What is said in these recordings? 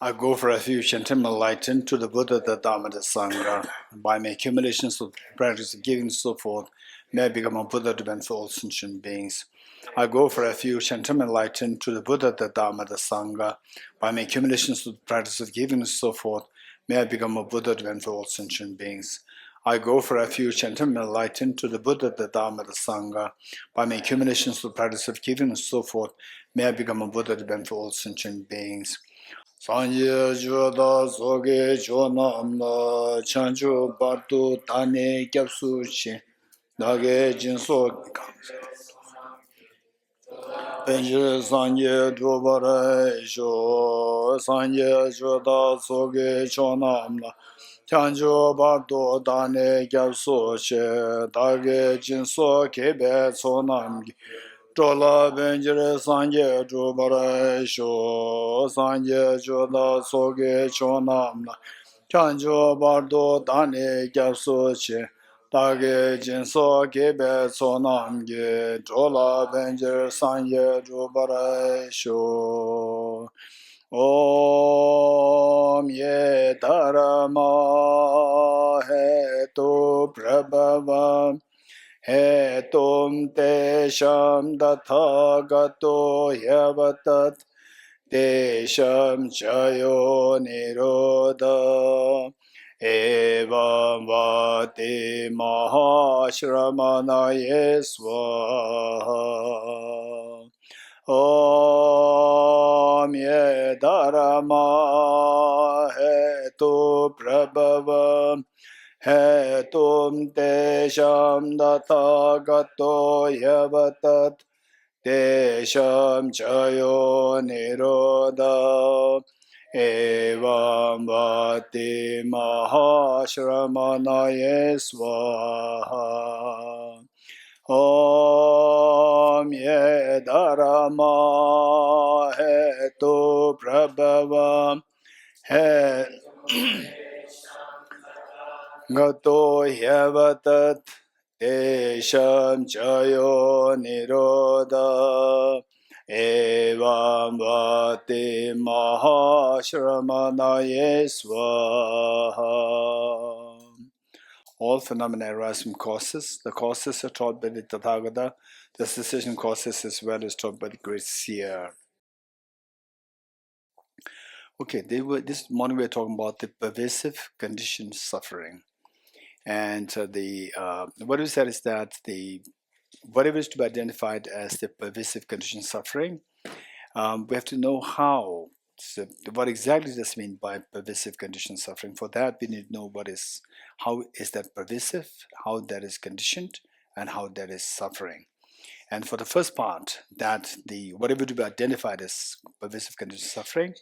I go for refuge and am enlightened to the Buddha, the Dharma, the Sangha. By my accumulations of practice of giving and so forth, may I become a Buddha to benefit all sentient beings. I go for refuge and am enlightened to the Buddha, the Dharma, the Sangha. By my accumulations of practice of giving and so forth, may I become a Buddha to benefit all sentient beings. I go for refuge and am enlightened to the Buddha, the Dharma, the Sangha. By my accumulations of practice of giving and so forth, may I become a Buddha to benefit all sentient beings. Sanje joda soge chonamla chancho bardu tane kyapsu chi dage jinso penje sanje drobara sho sanje joda soge chonamla chancho bardu tane kyapsu chi dage jinso kebe sonamgi Chola benjire sanje chubara sho sanje chola soge chonamla chancho bardo dane gyapso che dage jinso kebe sonamge chola benjire sanje chubara sho Om ye dharma he tu prabhava Hetum tesham dathagato yavatat tesham chayo nirodha evam vati mahashramanaye swaha Om ye dharma hetu prabhava Hetum tesham dathagato yavatat tesham chayo nirodha evam vati mahashramanaye swaha Om ye dharma hetu prabhava he Gato Hyavatat Tesham Chayo Nirodha Evam Vati Mahashramanaye Swaha. All phenomena arise from causes. The causes are taught by the Tathagata. The cessation causes as well as taught by the great seer. Okay, this morning we're talking about the pervasive conditioned suffering. And what we said is that whatever is to be identified as the pervasive conditioned suffering, we have to know how. So what exactly does this mean by pervasive conditioned suffering? For that, we need to know how is that pervasive, how that is conditioned, and how that is suffering. And for the first part, that whatever to be identified as pervasive conditioned suffering,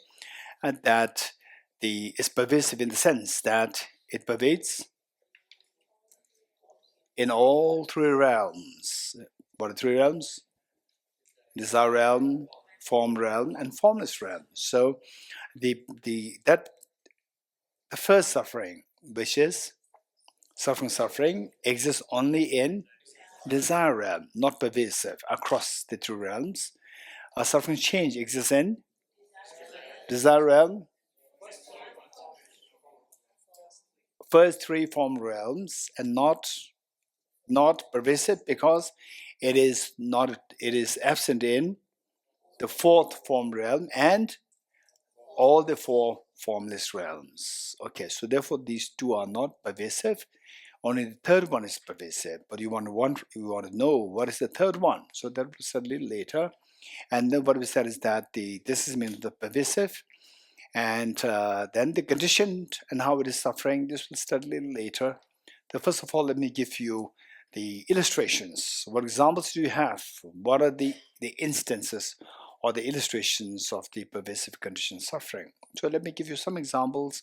and that is pervasive in the sense that it pervades in all three realms. What are three realms? Desire realm, form realm, and formless realm. So the first suffering, which is suffering, exists only in desire realm, not pervasive across the two realms. Suffering change exists in desire realm, first three form realms, and not pervasive because it is absent in the fourth form realm and all the four formless realms. Okay, so therefore these two are not pervasive. Only the third one is pervasive. But you want to know what is the third one. So that will be said a little later. And then what we said is that this is means the pervasive, and then the conditioned and how it is suffering. This will study a little later. So first of all, let me give you the illustrations. What examples do you have? What are the instances or the illustrations of the pervasive conditioned suffering? So let me give you some examples,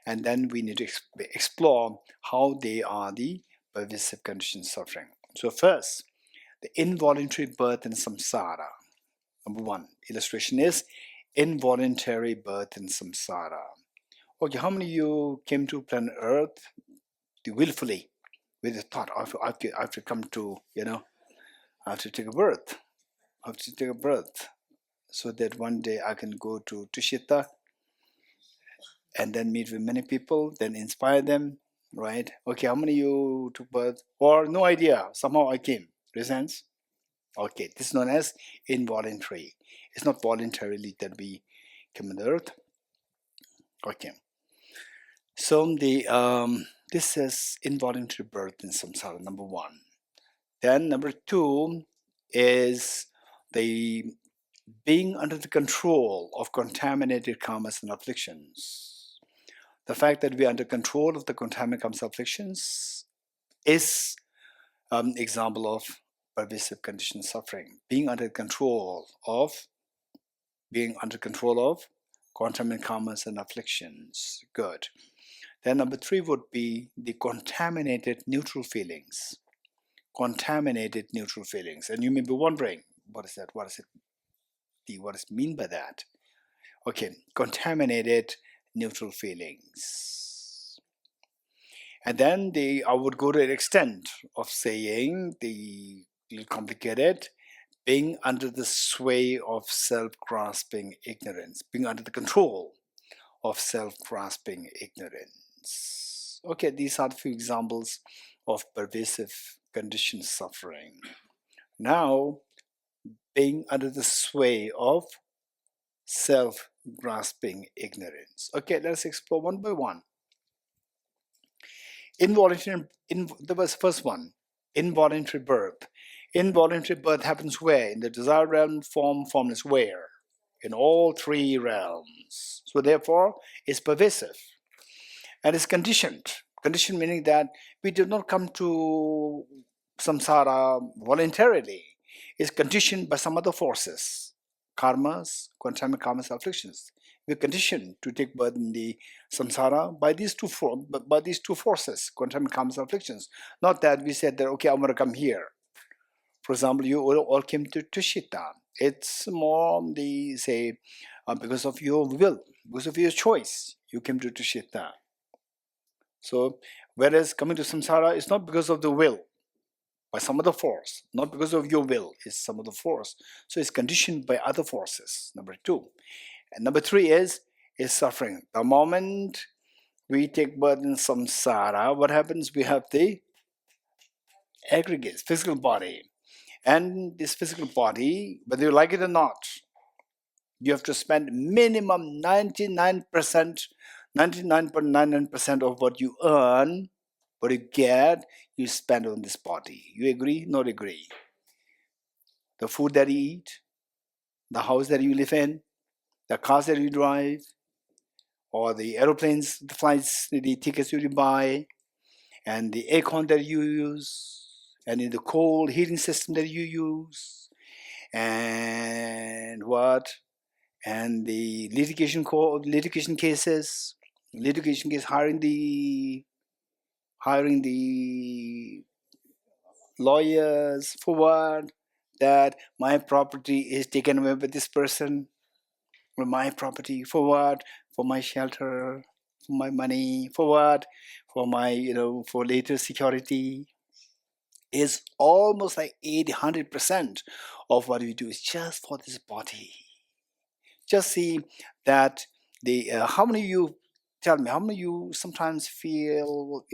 and then we need to explore how they are the pervasive conditioned suffering. So first, the involuntary birth in samsara. Number one illustration is involuntary birth in samsara. Okay, how many of you came to planet Earth willfully with the thought, I have to come to, I have to take a birth. I have to take a birth so that one day I can go to Tushita and then meet with many people, then inspire them, right? Okay, how many of you took birth? Or no idea, somehow I came. Presents? Okay, this is known as involuntary. It's not voluntarily that we came on the earth. Okay. So this is involuntary birth in samsara, number one. Then number two is the being under the control of contaminated karmas and afflictions. The fact that we are under control of the contaminated karmas and afflictions is example of pervasive conditioned suffering. Being under control of contaminated karmas and afflictions. Good. Then number three would be the contaminated neutral feelings. Contaminated neutral feelings. And you may be wondering, what is that? What is it mean by that? Okay, contaminated neutral feelings. And then I would go to an extent of saying the little complicated, being under the sway of self-grasping ignorance, being under the control of self-grasping ignorance. Okay, these are the few examples of pervasive conditioned suffering. Now, being under the sway of self-grasping ignorance. Okay, let's explore one by one. The first one, involuntary birth. Involuntary birth happens where? In the desire realm, form, formless, where? In all three realms. So therefore, it's pervasive. And it's conditioned. Conditioned meaning that we did not come to samsara voluntarily. It's conditioned by some other forces. Karmas, contaminated karmas, afflictions. We're conditioned to take birth in the samsara by these two forces, contaminated karmas, afflictions. Not that we said that, okay, I'm going to come here. For example, you all came to Tushita. It's more because of your will, because of your choice, you came to Tushita. So, whereas coming to samsara is not because of the will, by some other force, not because of your will, it's some other force. So it's conditioned by other forces, number two. And number three is suffering. The moment we take birth in samsara, what happens? We have the aggregates, physical body. And this physical body, whether you like it or not, you have to spend minimum 99.99% of what you earn, what you get, you spend on this body. You agree? Not agree? The food that you eat, the house that you live in, the cars that you drive, or the aeroplanes, the flights, the tickets you buy, and the aircon that you use, and in the cold heating system that you use, and what? And the litigation cases, hiring the lawyers for what? That my property is taken away by this person, or my property for what? For my shelter, for my money, for what? For my, for later security. Is almost like 80-100% of what we do is just for this body. Just see that how many of you, tell me, how many of you sometimes feel,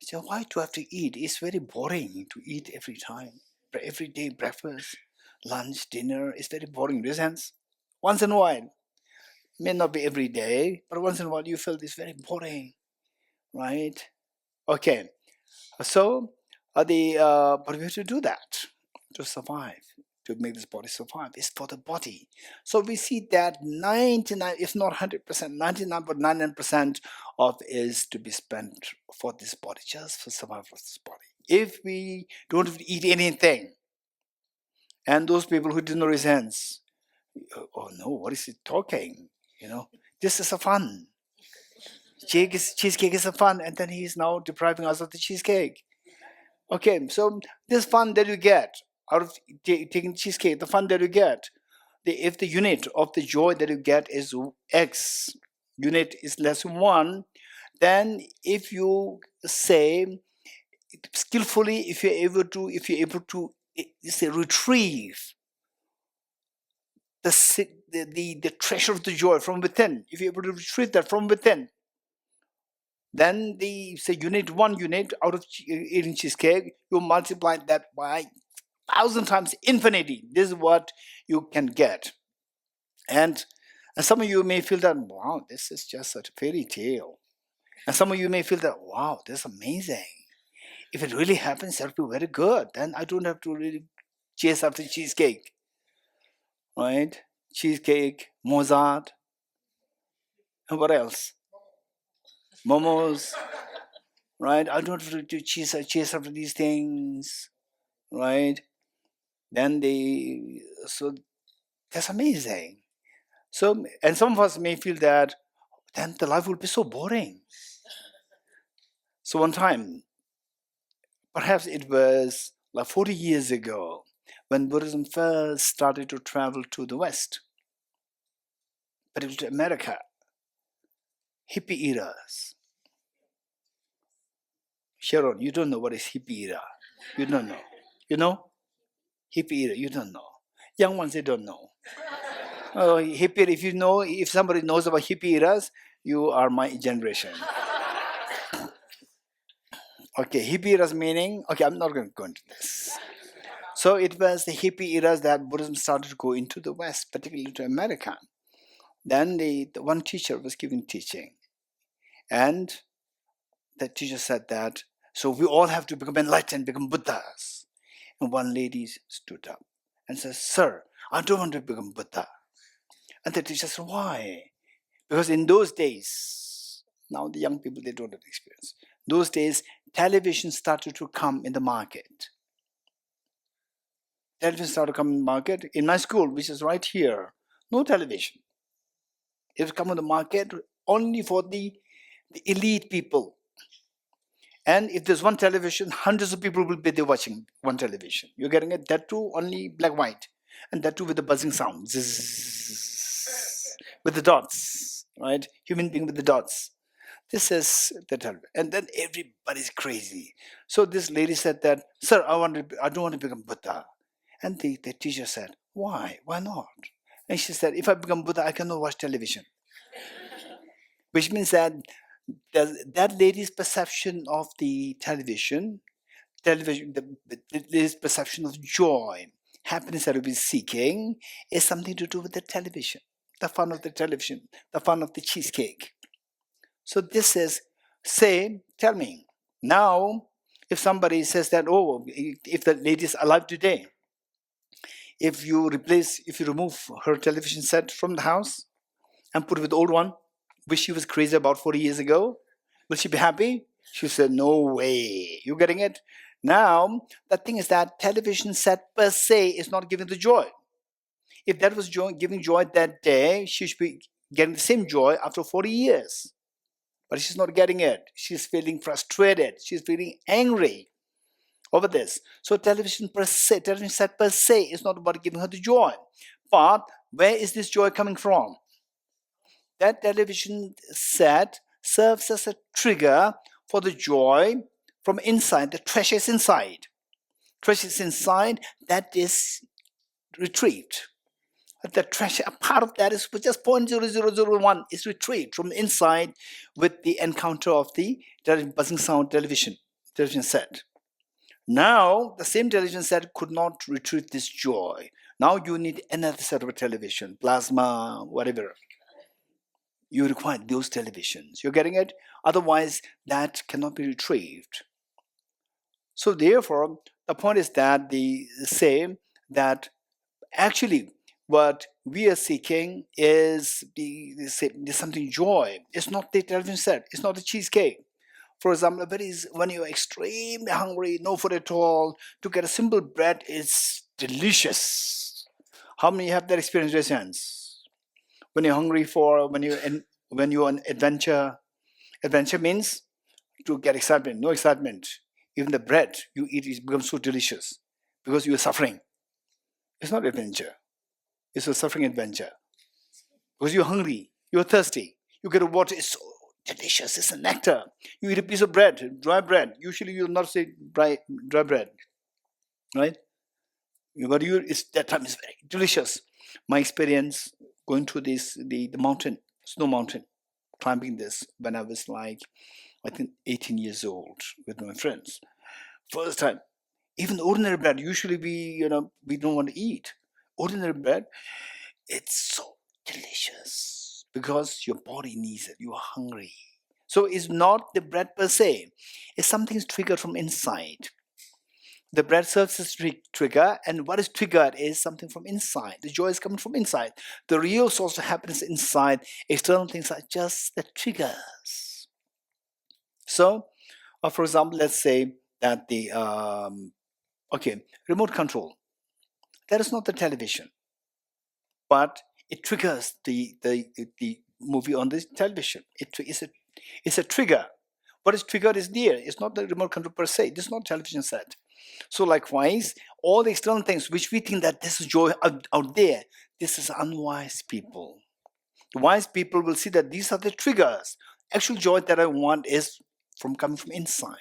so why do I have to eat? It's very boring to eat every time. Every day, breakfast, lunch, dinner, it's very boring in this sense. Once in a while, may not be every day, but once in a while you feel this very boring, right? Okay, so but we have to do that to survive, to make this body survive. It's for the body. So we see that 99, if not 100%, 99.99% of is to be spent for this body, just for survival of this body. If we don't eat anything, and those people who didn't raise hands, oh no, what is he talking? This is a fun. Cheesecake is a fun, and then he's now depriving us of the cheesecake. Okay, so this fun that you get out of taking cheesecake, the fun that you get, if the unit of the joy that you get is X, unit is less than 1, then if you say skillfully, if you're able to say retrieve the treasure of the joy from within, if you're able to retrieve that from within, then say one unit out of eating cheesecake, you multiply that by 1,000 times infinity. This is what you can get. And some of you may feel that, wow, this is just a fairy tale. And some of you may feel that, wow, this is amazing. If it really happens, that will be very good. Then I don't have to really chase after cheesecake. Right? Cheesecake, Mozart, and what else? Momos. Right? I don't have to chase after these things. Right? Then so that's amazing. So, and some of us may feel that then the life will be so boring. So one time, perhaps it was like 40 years ago, when Buddhism first started to travel to the West, particularly to America, hippie eras. Sharon, you don't know what is hippie era. You don't know. You know? Hippie era, you don't know. Young ones, they don't know. Oh, hippie, if somebody knows about hippie eras, you are my generation. Okay, hippie eras meaning, okay, I'm not going to go into this. So it was the hippie eras that Buddhism started to go into the West, particularly to America. Then the one teacher was giving teaching. And the teacher said that, so we all have to become enlightened, become Buddhas. And one lady stood up and said, sir, I don't want to become Buddha. And the teacher said, why? Because in those days, now the young people, they don't have experience. Those days, television started to come in the market. Television started to come in the market. In my school, which is right here, no television. It will come on the market only for the elite people. And if there's one television, hundreds of people will be there watching one television. You're getting it? That too, only black white. And that too with the buzzing sound. Zzz, with the dots, right? Human being with the dots. This is the television. And then everybody's crazy. So this lady said that, sir, I don't want to become Buddha. And the teacher said, why? Why not? And she said, if I become Buddha, I cannot watch television. Which means that that lady's perception of the television, this perception of joy, happiness that we're seeking, is something to do with the television, the fun of the television, the fun of the cheesecake. So this is, tell me, now, if somebody says that, oh, if the lady is alive today, if you remove her television set from the house and put it with the old one, which she was crazy about 40 years ago, will she be happy? She said, no way. You getting it? Now, the thing is that television set per se is not giving the joy. If that was giving joy that day, she should be getting the same joy after 40 years. But she's not getting it. She's feeling frustrated. She's feeling angry over this. So television set per se is not about giving her the joy. But where is this joy coming from? That television set serves as a trigger for the joy from inside. The treasure is inside. Treasure is inside, that is retrieved. The treasure, a part of that is just 0.0001 is retrieved from inside with the encounter of the buzzing sound television set. Now, the same television set could not retrieve this joy. Now you need another set of television, plasma, whatever. You require those televisions. You're getting it? Otherwise, that cannot be retrieved. So therefore, the point is that they say that actually what we are seeking is something joy. It's not the television set. It's not the cheesecake. For example, when you're extremely hungry, no food at all, to get a simple bread is delicious. How many have that experience? Raise your hands. When you're hungry when you're on adventure means to get excitement. No excitement. Even the bread you eat becomes so delicious because you are suffering. It's not adventure. It's a suffering adventure. Because you're hungry, you're thirsty. You get a water, it's so delicious, it's a nectar. You eat a piece of bread, dry bread. Usually you'll not say dry bread. Right? But that time is very delicious. My experience, going to the mountain, snow mountain, climbing this when I was like, I think 18 years old with my friends. First time, even ordinary bread, usually we don't want to eat. Ordinary bread, it's so delicious because your body needs it, you are hungry. So it's not the bread per se, it's something triggered from inside. The bread serves as trigger, and what is triggered is something from inside. The joy is coming from inside. The real source of happiness is inside. External things are just the triggers. So, for example, let's say that the remote control. That is not the television, but it triggers the movie on the television. It's a trigger. What is triggered is there. It's not the remote control per se. This is not television set. So likewise, all the external things which we think that this is joy out there, this is unwise people. The wise people will see that these are the triggers. Actual joy that I want is coming from inside.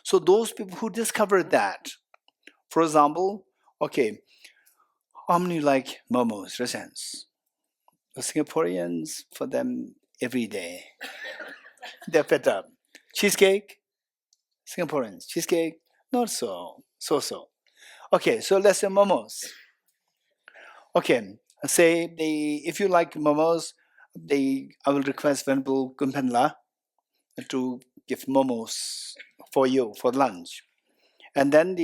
So those people who discover that, for example, how many like momos, raisins? The Singaporeans, for them, every day. They're fed up. Cheesecake? Singaporeans, cheesecake? Not so. So. Okay, so let's say momos. Okay, say if you like momos, I will request Venerable Gumpenla to give momos for you for lunch. And then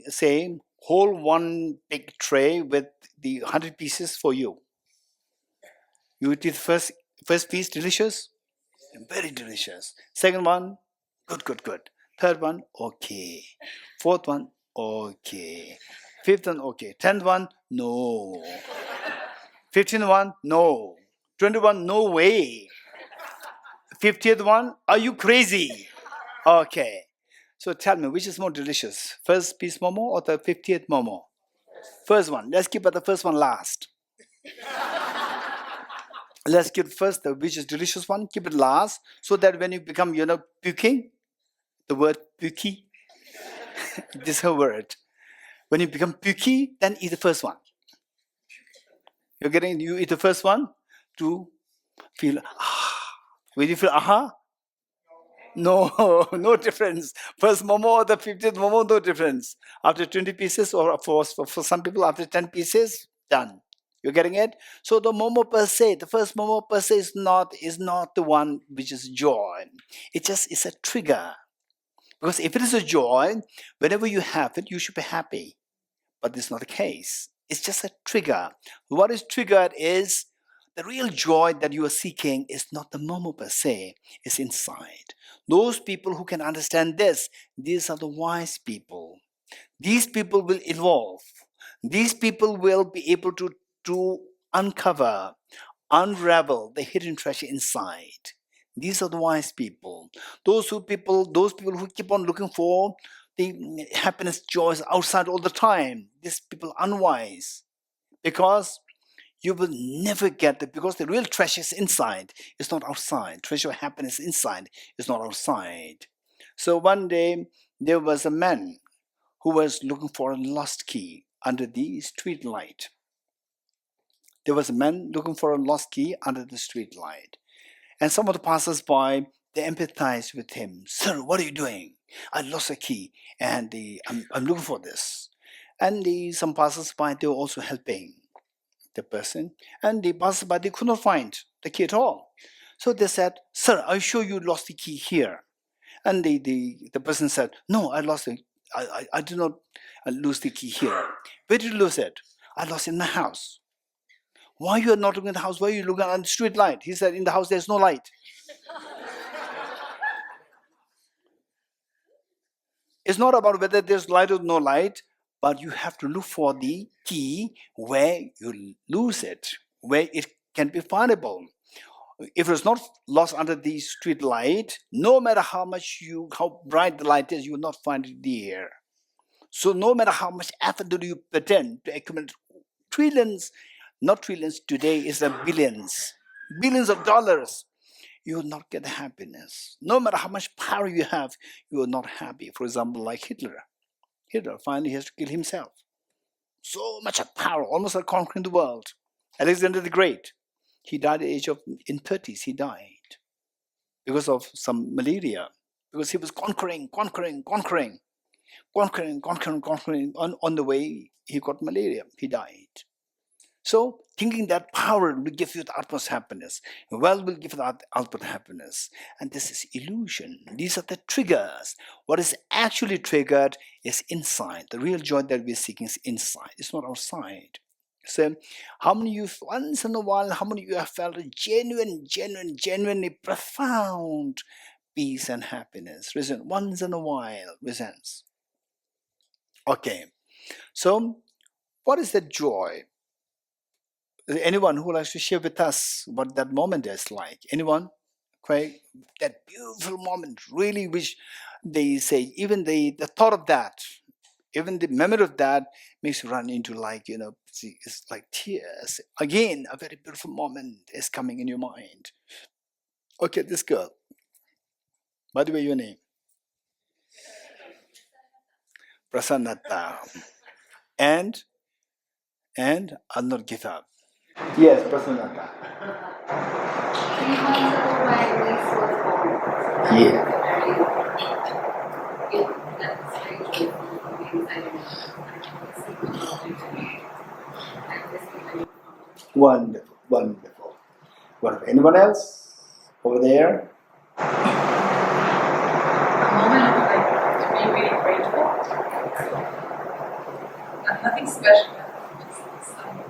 say whole one big tray with the 100 pieces for you. You eat the first piece, delicious? Very delicious. Second one, good. Third one, okay. Fourth one, okay. Fifth one, okay. 10th one, no. 15th one, no. 21, no way. 50th one, are you crazy? Okay. So tell me, which is more delicious? First piece momo or the 50th momo? First one. Let's keep the first one last. Let's keep first the which is delicious one, keep it last, so that when you become, puking, the word puky, this is her word. When you become puky, then eat the first one. You eat the first one to feel When you feel no difference. First momo or the 50th momo, no difference. After 20 pieces, or for some people after 10 pieces, done. You're getting it? So the momo per se, the first momo per se is not the one which is joy. It's a trigger. Because if it is a joy, whenever you have it, you should be happy. But this is not the case. It's just a trigger. What is triggered is the real joy that you are seeking is not the momo per se, it's inside. Those people who can understand this, these are the wise people. These people will evolve. These people will be able to uncover, unravel the hidden treasure inside. These are the wise people. Those people who keep on looking for the happiness, joys outside all the time. These people are unwise, because you will never get it, because the real treasure is inside. It's not outside. Treasure of happiness inside. It's not outside. So one day there was a man who was looking for a lost key under the street light. There was a man looking for a lost key under the street light. And some of the passers-by, they empathized with him. Sir, what are you doing? I lost a key, and I'm looking for this. And some passers-by, they were also helping the person. And the passers-by, they could not find the key at all. So they said, sir, are you sure you lost the key here? And the person said, no, I lost it. I did not lose the key here. Where did you lose it? I lost it in my house. Why you are not looking at the house? Why are you looking at the street light? He said, in the house there's no light. It's not about whether there's light or no light, but you have to look for the key where you lose it, where it can be findable. If it's not lost under the street light, no matter how bright the light is, you will not find it there. So no matter how much effort do you pretend to accumulate trillions, not trillions, today is billions of dollars, you will not get the happiness. No matter how much power you have, you are not happy. For example, like Hitler. Hitler finally has to kill himself. So much of power, almost like conquering the world. Alexander the Great. He died at the age of, in 30s, he died because of some malaria. Because he was conquering. On the way, he got malaria. He died. So, thinking that power will give you the utmost happiness, wealth will give you the ultimate happiness. And this is illusion. These are the triggers. What is actually triggered is inside. The real joy that we're seeking is inside. It's not outside. So, how many of you, once in a while, how many of you have felt a genuinely profound peace and happiness? Reason, once in a while, reasons. Okay. So, what is the joy? Anyone who likes to share with us what that moment is like? Anyone? Okay, that beautiful moment, really wish they say, even the thought of that, even the memory of that makes you run into it's like tears. Again, a very beautiful moment is coming in your mind. Okay, this girl. By the way, your name? Prasannata. And I'll not give up. Yes, Prasannata. Yeah. Wonderful. Anyone else over there? A moment of to be really grateful. Nothing special,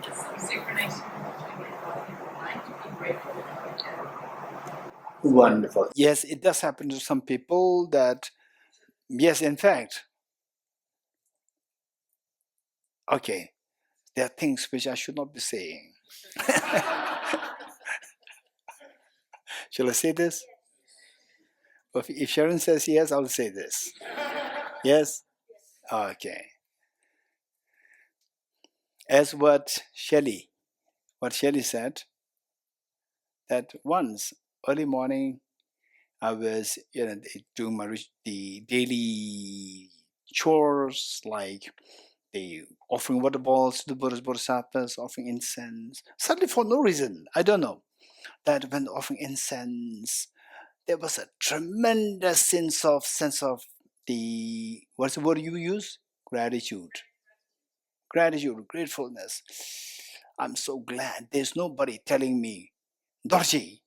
just some synchronization between my body and my mind to be grateful for each other. Wonderful. Yes, it does happen to some people that, yes, in fact, okay, there are things which I should not be saying. Shall I say this? If Sharon says yes, I'll say this. Yes? Okay. As what Shelley said, that once, early morning, I was doing the daily chores, like the offering water balls to the Buddhas, Bodhisattvas, offering incense. Suddenly, for no reason, I don't know, that when offering incense, there was a tremendous sense of the, what's the word you use? Gratitude, gratefulness. I'm so glad there's nobody telling me, Dorji,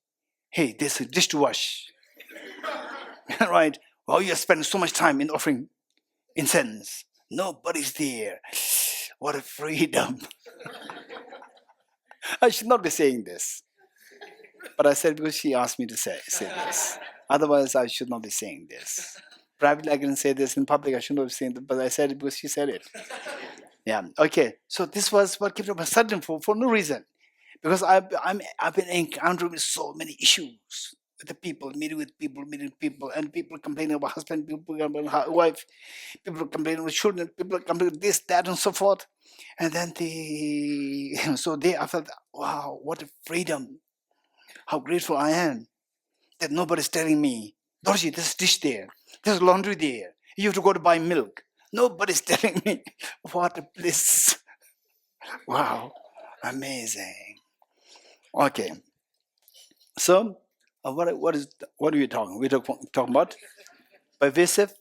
hey, there's a dish to wash. Right? Well, you're spending so much time in offering incense. Nobody's there. What a freedom. I should not be saying this. But I said because she asked me to say this. Otherwise, I should not be saying this. Privately, I can say this. In public, I should not be saying this. But I said it because she said it. Yeah. Okay. So this was what kept up sudden for no reason. Because I've been encountering so many issues with the people, meeting people, and people complaining about husband, people complaining about wife, people complaining about children, people complaining about this, that, and so forth. And then I felt, wow, what a freedom. How grateful I am that nobody's telling me, Dorji, there's dish there, there's laundry there, you have to go to buy milk. Nobody's telling me. What a bliss. Wow, amazing. Okay, so what are we talking? We're talking about pervasive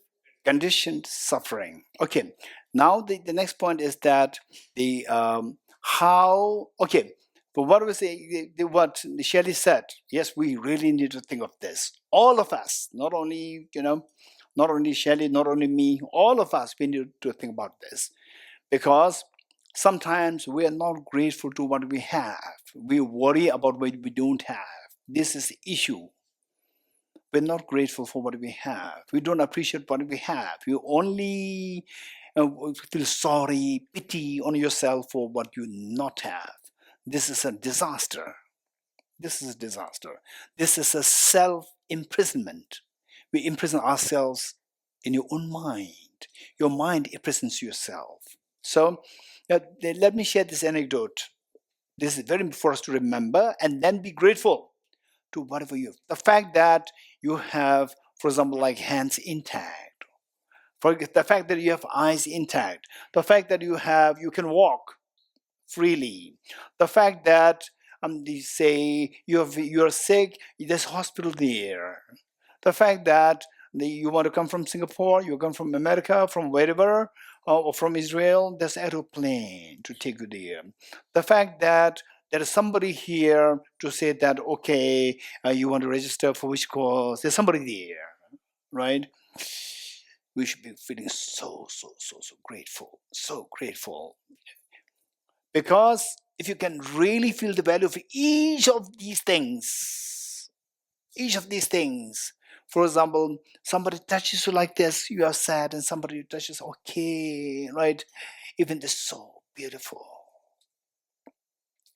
conditioned suffering. Okay, now the next point is that the how. Okay, but what was what Shelley said? Yes, we really need to think of this. All of us, not only Shelley, not only me, all of us, we need to think about this, because sometimes we are not grateful to what we have. We worry about what we don't have. This is the issue. We're not grateful for what we have. We don't appreciate what we have. You only feel sorry, pity on yourself for what you not have. This is a disaster. This is a self-imprisonment. We imprison ourselves in your own mind. Your mind imprisons yourself. So let me share this anecdote. This is very important for us to remember, and then be grateful to whatever you have. The fact that you have, for example, like hands intact, for the fact that you have eyes intact, the fact that you can walk freely, the fact that they say you're sick, there's hospital there. The fact that you want to come from Singapore, you come from America, from wherever, or from Israel, there's aeroplane to take you there. The fact that there is somebody here to say that, okay, you want to register for which course, there's somebody there, right? We should be feeling so grateful, so grateful. Because if you can really feel the value of each of these things, for example, somebody touches you like this, you are sad, and somebody touches, okay, right? Even this is so beautiful.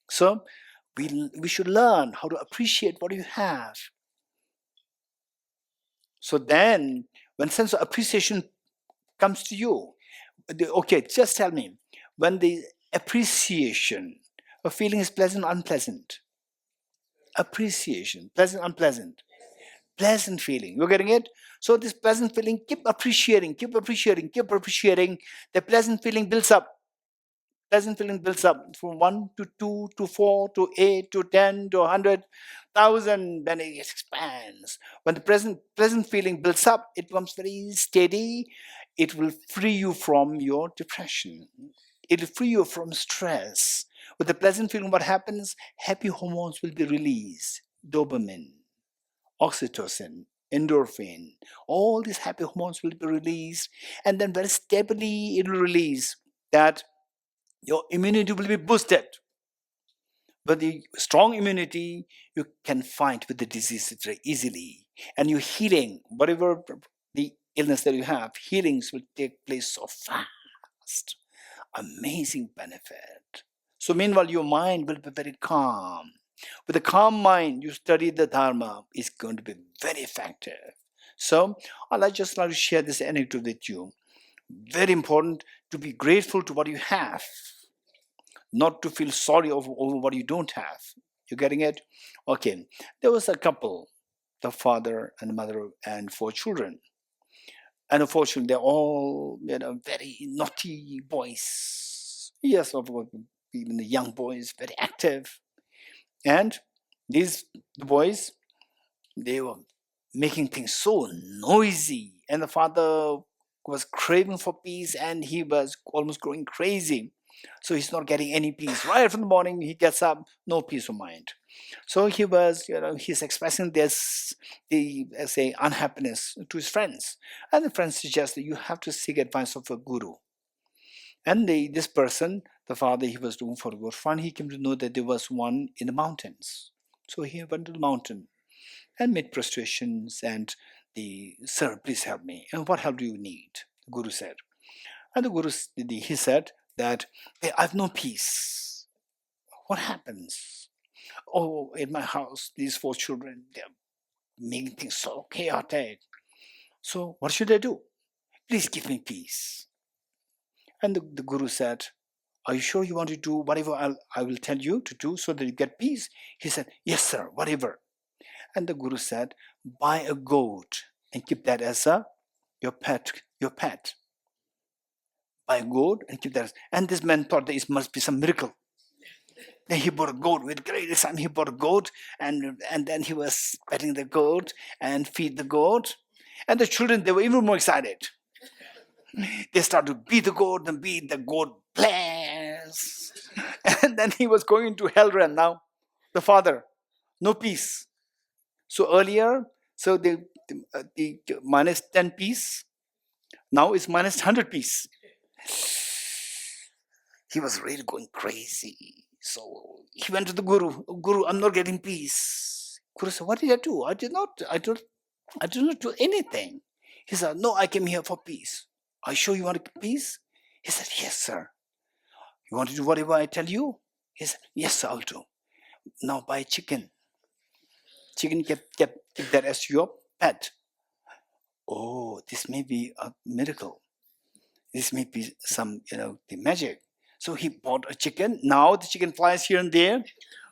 So we should learn how to appreciate what you have. So then, when sense of appreciation comes to you, okay, just tell me, when the appreciation of feeling is pleasant, unpleasant, appreciation, pleasant, unpleasant, pleasant feeling, you're getting it? So this pleasant feeling, keep appreciating. The pleasant feeling builds up. Pleasant feeling builds up from 1 to 2 to 4 to 8 to 10 to 100,000, then it expands. When the pleasant feeling builds up, it becomes very steady. It will free you from your depression. It will free you from stress. With the pleasant feeling, what happens? Happy hormones will be released. Dopamine, oxytocin, endorphin, all these happy hormones will be released, and then very stably it will release that your immunity will be boosted. But the strong immunity you can fight with the disease very easily, and your healing, whatever the illness that you have, healings will take place so fast. Amazing benefit. So meanwhile, your mind will be very calm. With a calm mind, you study the Dharma, is going to be very effective. So I'd just like to share this anecdote with you. Very important to be grateful to what you have, not to feel sorry over what you don't have. You getting it? Okay. There was a couple, the father and the mother and 4 children. And unfortunately, they're all very naughty boys. Yes, of course, even the young boys, very active. And the boys, they were making things so noisy. And the father was craving for peace, and he was almost going crazy. So he's not getting any peace. Right from the morning, he gets up, no peace of mind. So he was, he's expressing say, unhappiness to his friends. And the friends suggest that you have to seek advice of a guru. And this person, the father, he was looking for a good friend. He came to know that there was one in the mountains. So he went to the mountain and made prostrations and sir, please help me. And what help do you need? The guru said. And the guru, he said that, hey, I have no peace. What happens? Oh, in my house, these 4 children, they're making things so chaotic. So what should I do? Please give me peace. And the guru said, are you sure you want to do whatever I will tell you to do so that you get peace? He said, yes, sir, whatever. And the guru said, buy a goat and keep that as your pet. Buy a goat and keep that. And this man thought there must be some miracle. Then he bought a goat with great excitement. He bought a goat, and then he was petting the goat and feed the goat. And the children, they were even more excited. They started to beat the goat and beat the goat. Bless. And then he was going into hell realm now. The father, no peace. So earlier, so the minus 10 piece, now it's minus 100 piece. He was really going crazy. So he went to the guru. Guru, I'm not getting peace. Guru said, what did I do? I did not do anything. He said, no, I came here for peace. Are you sure you want peace? He said, yes, sir. You want to do whatever I tell you? He said, yes, sir, I'll do. Now buy chicken. Chicken, keep that as your pet. Oh, this may be a miracle. This may be some, the magic. So he bought a chicken. Now the chicken flies here and there,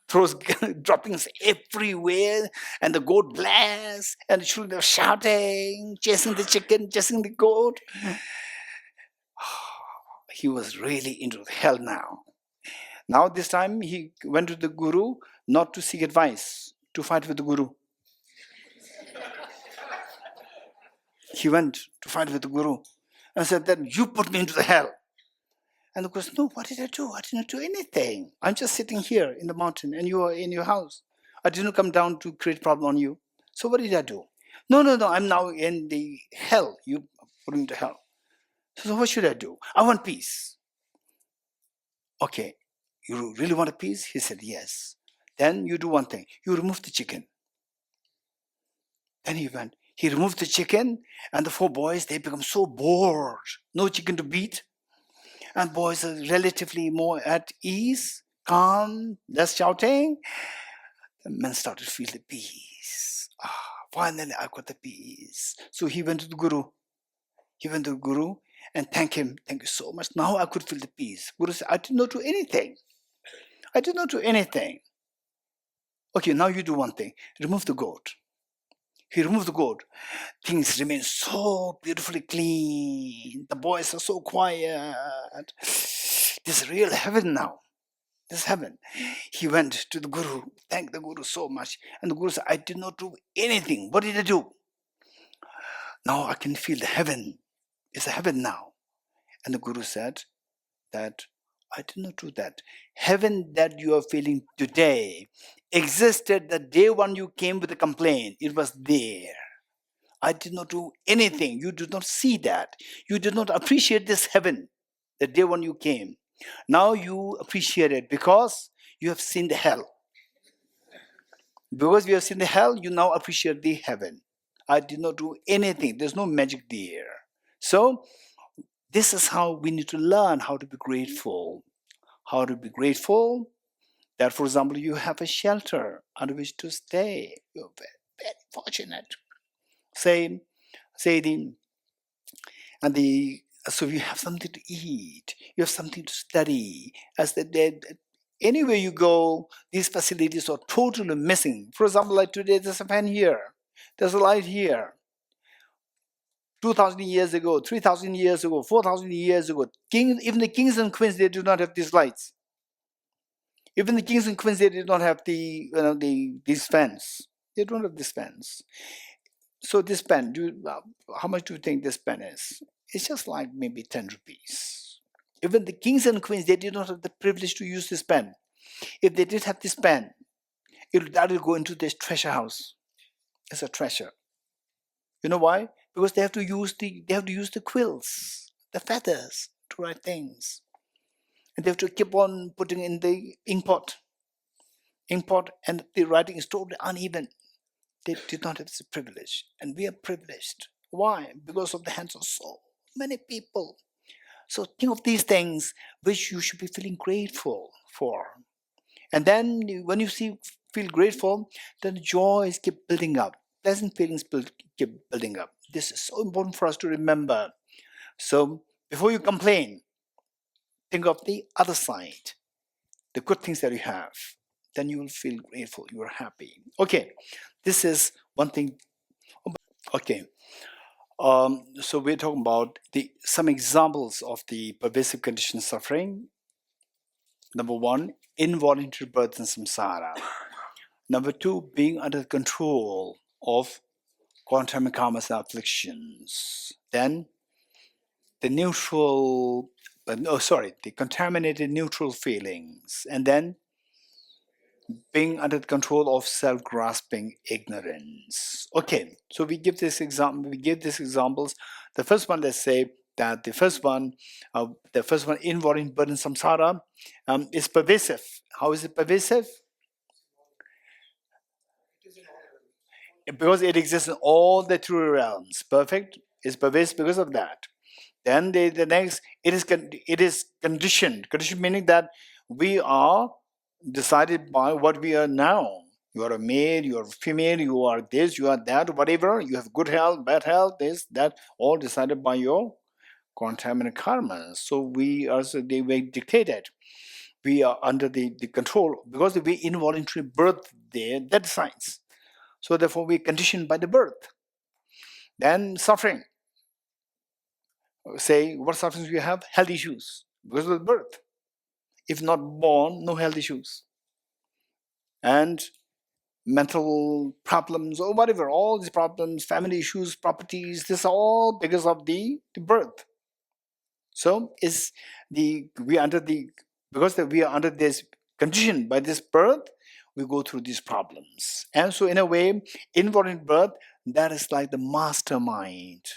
throws droppings everywhere, and the goat blasts, and the children are shouting, chasing the chicken, chasing the goat. He was really into hell now. Now this time he went to the guru. not to seek advice, to fight with the Guru. He went to fight with the Guru and said that you put me into the hell. And the Guru said, no, what did I do? I didn't do anything. I'm just sitting here in the mountain and you are in your house. I didn't come down to create problem on you. So what did I do? No, I'm now in the hell. You put me into hell. So what should I do? I want peace. Okay, you really want a peace? He said, yes. Then you do one thing. You remove the chicken. Then he went. He removed the chicken, and the 4 boys, they become so bored. No chicken to beat. And boys are relatively more at ease, calm, less shouting. The men started to feel the peace. Finally, I got the peace. So he went to the Guru. And thank him. Thank you so much. Now I could feel the peace. Guru said, I did not do anything. Okay, now you do one thing. Remove the goat. He removed the goat. Things remain so beautifully clean. The boys are so quiet. This is real heaven now. This is heaven. He went to the Guru, thanked the Guru so much. And the Guru said, I did not do anything. What did I do? Now I can feel the heaven. It's a heaven now. And the Guru said that I did not do that. Heaven that you are feeling today existed the day when you came with a complaint. It was there. I did not do anything. You did not see that. You did not appreciate this heaven the day when you came. Now you appreciate it because you have seen the hell. Because you have seen the hell, you now appreciate the heaven. I did not do anything. There's no magic there. So this is how we need to learn how to be grateful. How to be grateful that, for example, you have a shelter under which to stay. You're very, very fortunate. So you have something to eat, you have something to study. Anywhere you go, these facilities are totally missing. For example, like today, there's a fan here, there's a light here. 2,000 years ago, 3,000 years ago, 4,000 years ago, even the kings and queens, they do not have these lights. Even the kings and queens, they did not have these fans. They don't have these fans. So this pen, how much do you think this pen is? It's just like maybe 10 rupees. Even the kings and queens, they did not have the privilege to use this pen. If they did have this pen, that will go into this treasure house. It's a treasure. You know why? Because they have to use the quills, the feathers to write things. And they have to keep on putting in the inkpot, and the writing is totally uneven. They did not have this privilege, and we are privileged. Why? Because of the hands of so many people. So think of these things which you should be feeling grateful for. And then when you feel grateful, then the joys keep building up. Pleasant feelings keep building up. This is so important for us to remember. So before you complain, think of the other side, the good things that you have. Then you will feel grateful, you are happy. Okay, this is one thing. Okay, so we're talking about some examples of the pervasive conditioned suffering. Number 1, involuntary birth in samsara. Number 2, being under control of quantum karmas and afflictions. Then the contaminated neutral feelings. And then being under the control of self-grasping ignorance. Okay, so we give these examples. The first one, let's say that the first one, involuntary birth in samsara, is pervasive. How is it pervasive? Because it exists in all the three realms. Perfect. It's pervasive because of that. Then the next, it is conditioned. Conditioned meaning that we are decided by what we are now. You are a male, you are a female, you are this, you are that, whatever. You have good health, bad health, this, that, all decided by your contaminant karma. So they were dictated. We are under the control because we involuntary birth there, that decides. So therefore we are conditioned by the birth. Then suffering. Say, what sufferings do you have? Health issues because of the birth. If not born, no health issues. and mental problems or whatever, all these problems, family issues, properties, this are all because of the birth. So is we are under this condition by this birth, we go through these problems. And so in a way, involved birth, that is like the mastermind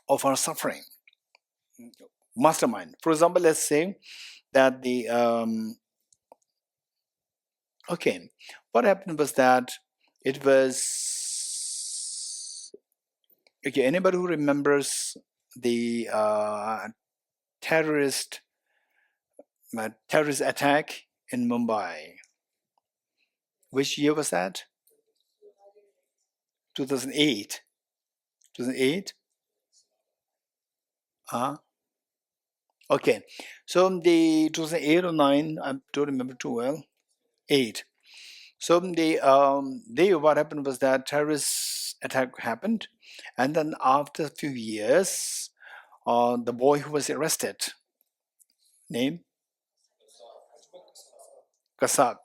of our suffering. Mastermind. For example, let's say that what happened was that it was anybody who remembers the terrorist attack in Mumbai. Which year was that? 2008. 2008? Okay. So the 2008 or 9, I don't remember too well. 8. So what happened was that terrorist attack happened, and then after a few years, the boy who was arrested, name? Kasab.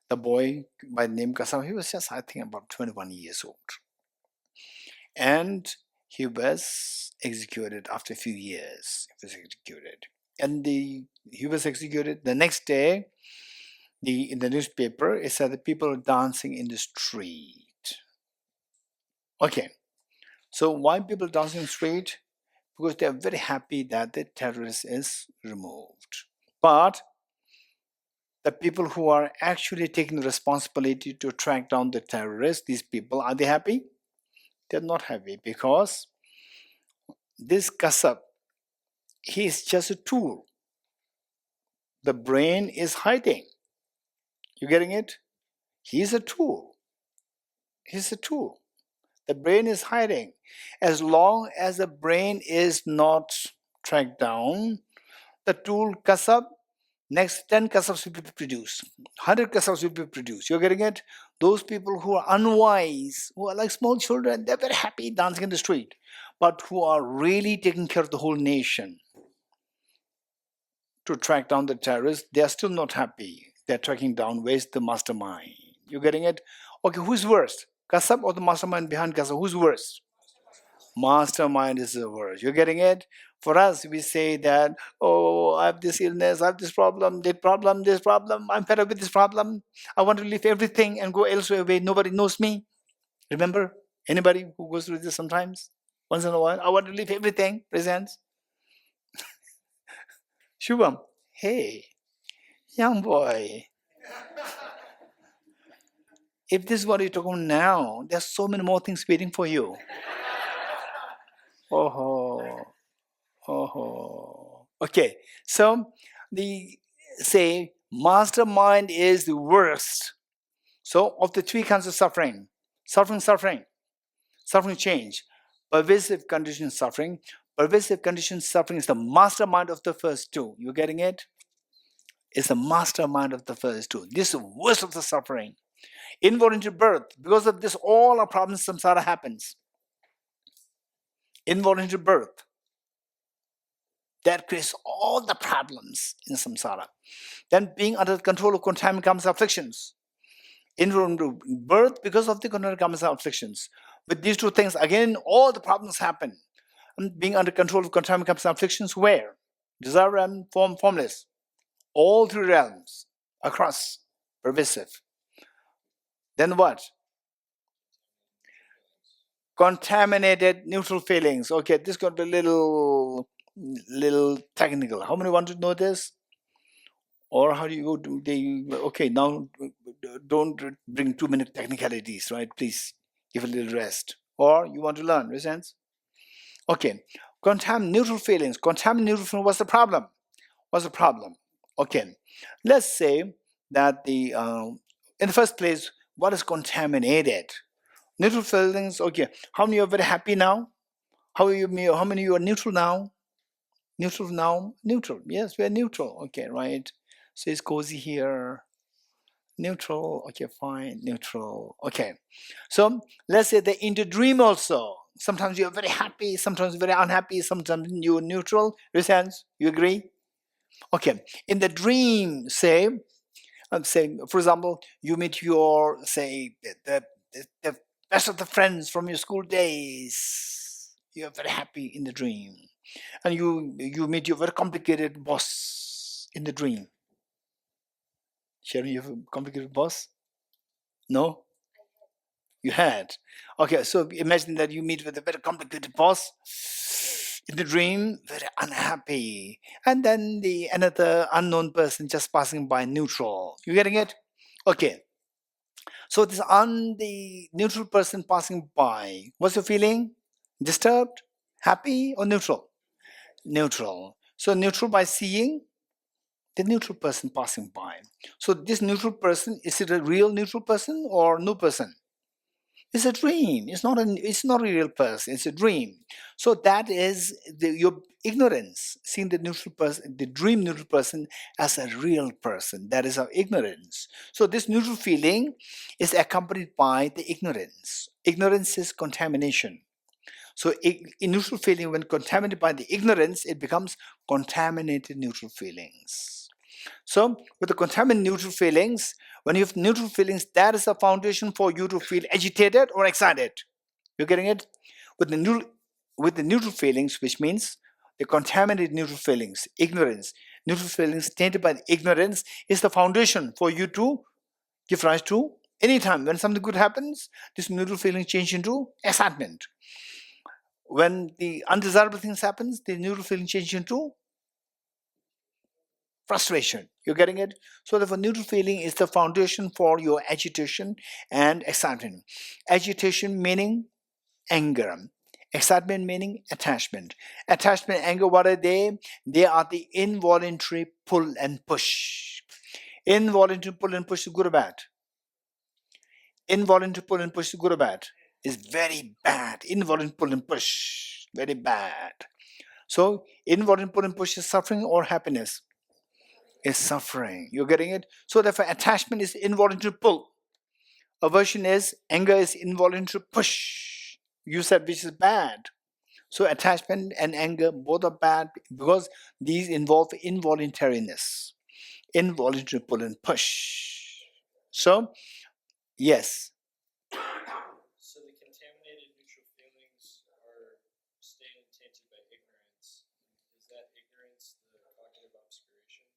The boy by the name Kasab, he was just, I think, about 21 years old. And he was executed after a few years. He was executed. And he was executed the next day. In the newspaper, it said that people are dancing in the street. Okay. So why people dancing in the street? Because they are very happy that the terrorist is removed. But the people who are actually taking the responsibility to track down the terrorists, these people, are they happy? They're not happy, because this Kasab, he is just a tool. The brain is hiding. You getting it? He's a tool. He's a tool. The brain is hiding. As long as the brain is not tracked down, the tool Kasab, next 10 Kasabs will be produced. 100 Kasabs will be produced. You're getting it? Those people who are unwise, who are like small children, they're very happy dancing in the street. But who are really taking care of the whole nation to track down the terrorists, they are still not happy. They're tracking down, where's the mastermind? You getting it? Okay, who's worst? Kasab or the mastermind behind Kasab? Who's worst? Mastermind is the worst. You're getting it? For us, we say that, oh, I have this illness, I have this problem, this problem, I'm fed up with this problem. I want to leave everything and go elsewhere where nobody knows me. Remember? Anybody who goes through this sometimes? Once in a while, I want to leave everything, presents. Shubham, hey, young boy. If this is what you're talking now, there's so many more things waiting for you. Oh. Okay, so say mastermind is the worst. So of the three kinds of suffering change, pervasive condition suffering. Pervasive condition suffering is the mastermind of the first two. You getting it? It's the mastermind of the first two. This is the worst of the suffering. Involuntary birth. Because of this, all our problems samsara happens. Involuntary birth. That creates all the problems in samsara. Then being under the control of contaminant karmas afflictions. Involuntary birth because of the contaminant karmas afflictions. With these two things, again, all the problems happen. And being under control of contaminant karmas afflictions, where? Desire realm, formless. All three realms across, pervasive. Then what? Contaminated neutral feelings. Okay, this got a little technical. How many want to know this? Or how do you go? Okay, now don't bring too many technicalities, right? Please give a little rest. Or you want to learn, makes sense? Okay, neutral feelings. Neutral feelings. What's the problem? Okay, let's say that in the first place, what is contaminated? Neutral feelings. Okay, how many are very happy now? How many you are neutral now? Neutral now? Neutral. Yes, we are neutral. Okay, right. So it's cozy here. Neutral. Okay, fine. Neutral. Okay. So let's say the into dream also. Sometimes you're very happy, sometimes very unhappy, sometimes you're neutral. You agree? Okay, in the dream, say, I'm saying, for example, you meet your, say, the best of the friends from your school days. You're very happy in the dream. And you meet your very complicated boss in the dream. Sharon, you have a complicated boss? No? You had. Okay, so imagine that you meet with a very complicated boss in the dream, very unhappy. And then another unknown person just passing by, neutral. You getting it? Okay. So the neutral person passing by, what's your feeling? Disturbed? Happy or neutral? Neutral. So neutral by seeing the neutral person passing by. So this neutral person, is it a real neutral person or no person? It's a dream. It's not a real person. It's a dream. So that is your ignorance, seeing the neutral person, the dream neutral person as a real person. That is our ignorance. So this neutral feeling is accompanied by the ignorance. Ignorance is contamination. So in neutral feeling, when contaminated by the ignorance, it becomes contaminated neutral feelings. So with the contaminated neutral feelings, when you have neutral feelings, that is the foundation for you to feel agitated or excited. You're getting it? With the neutral feelings, which means the contaminated neutral feelings, ignorance, neutral feelings tainted by the ignorance is the foundation for you to give rise to anytime when something good happens, this neutral feeling change into excitement. When the undesirable things happens, the neutral feeling change into frustration. You're getting it? So the neutral feeling is the foundation for your agitation and excitement. Agitation meaning anger. Excitement meaning attachment. Attachment, anger, what are they? They are the involuntary pull and push. Involuntary pull and push is good or bad? Involuntary pull and push is good or bad? Is very bad. Involuntary pull and push, very bad. So involuntary pull and push is suffering or happiness? Is suffering. You're getting it? So therefore attachment is involuntary pull. Aversion is anger is involuntary push. You said which is bad. So attachment and anger both are bad because these involve involuntariness. Involuntary pull and push. So yes. So the contaminated neutral feelings are staying tainted by ignorance. Is that ignorance the cognitive obscurations?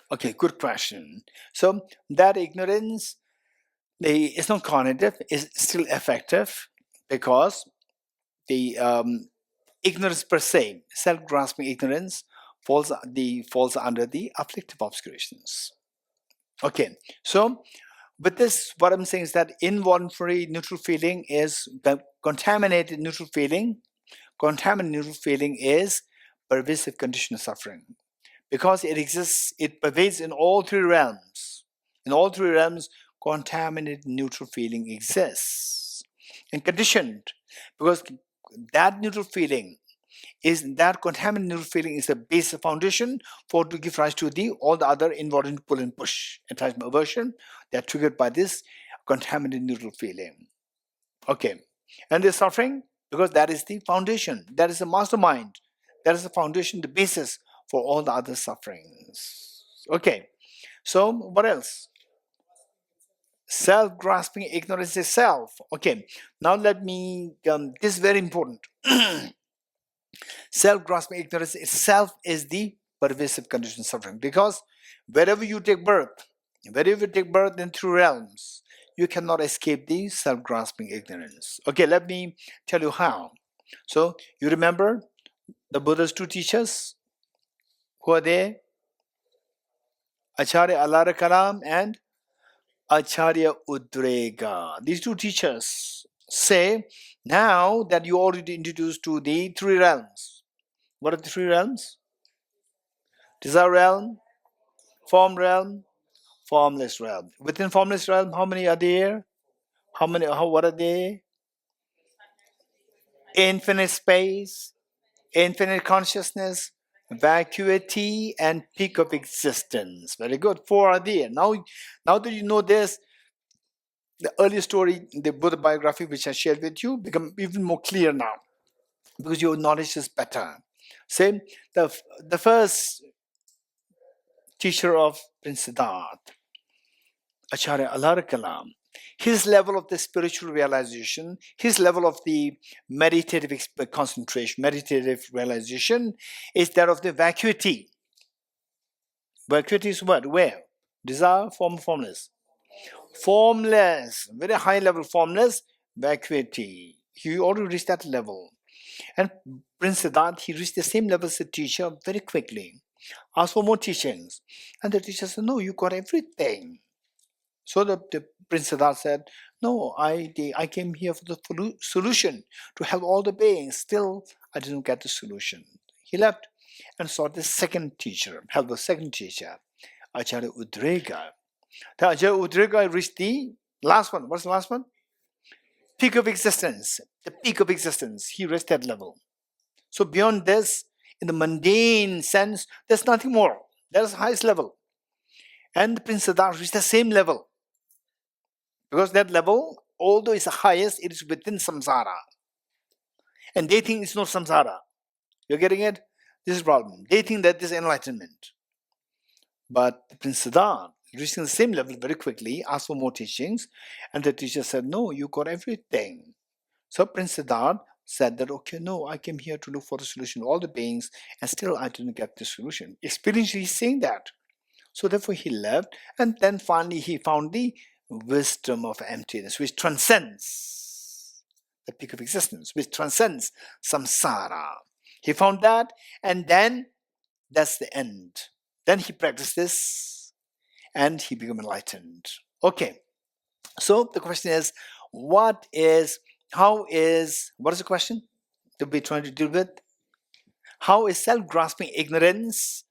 Okay, good question. So that ignorance is not cognitive, is still effective because the ignorance per se, self-grasping ignorance, falls under the afflictive obscurations. Okay, so with this, what I'm saying is that involuntary neutral feeling is the contaminated neutral feeling. Contaminated neutral feeling is pervasive conditioned suffering because it exists, it pervades in all three realms. In all three realms, contaminated neutral feeling exists and conditioned because that neutral feeling is that contaminated neutral feeling is the basic foundation for to give rise to all the other involuntary pull and push, attachment, aversion. They are triggered by this contaminated neutral feeling. Okay, and they're suffering because that is the foundation. That is the mastermind. That is the foundation, the basis for all the other sufferings. Okay, so what else? Self-grasping ignorance is self. Okay, now let me. This is very important. Self-grasping ignorance itself is the pervasive condition suffering because wherever you take birth in three realms, you cannot escape the self-grasping ignorance. Okay, let me tell you how. So you remember the Buddha's two teachers? Who are they? Acharya Alara Kalam and Acharya Udrega. These two teachers say, now that you already introduced to the three realms. What are the three realms? Desire realm, form realm, formless realm. Within formless realm, how many are there? What are they? Infinite space, infinite consciousness, vacuity, and peak of existence. Very good. Four are there. Now that you know this, the earlier story, the Buddha biography, which I shared with you, become even more clear now because your knowledge is better. Same. The first teacher of Prince Siddhartha, Acharya Alarakalam, his level of the spiritual realization, his level of the meditative concentration, meditative realization is that of the vacuity. Vacuity is what? Where? Desire, formless. Formless, very high level formless, vacuity. He already reached that level. And Prince Siddhartha, he reached the same level as the teacher very quickly. Asked for more teachings. And the teacher said, no, you got everything. So the Prince Siddhartha said, no, I came here for the solution, to help all the beings. Still, I didn't get the solution. He left and sought the second teacher, helped the second teacher, Acharya Udrega. The Acharya Udrega reached the last one. What's the last one? Peak of existence. The peak of existence. He reached that level. So beyond this, in the mundane sense, there's nothing more. That's the highest level. And Prince Siddhartha reached the same level. Because that level, although it's the highest, it is within samsara. And they think it's not samsara. You're getting it? This is the problem. They think that this is enlightenment. But Prince Siddhartha, reaching the same level very quickly, asked for more teachings. And the teacher said, no, you got everything. So Prince Siddhartha said that, okay, no, I came here to look for the solution to all the beings, and still I didn't get the solution. Experientially, he's saying that. So therefore he left, and then finally he found the wisdom of emptiness, which transcends the peak of existence, which transcends samsara. He found that, and then that's the end. Then he practiced this, and he became enlightened. Okay, so the question is, what is the question to be trying to deal with? How is self-grasping ignorance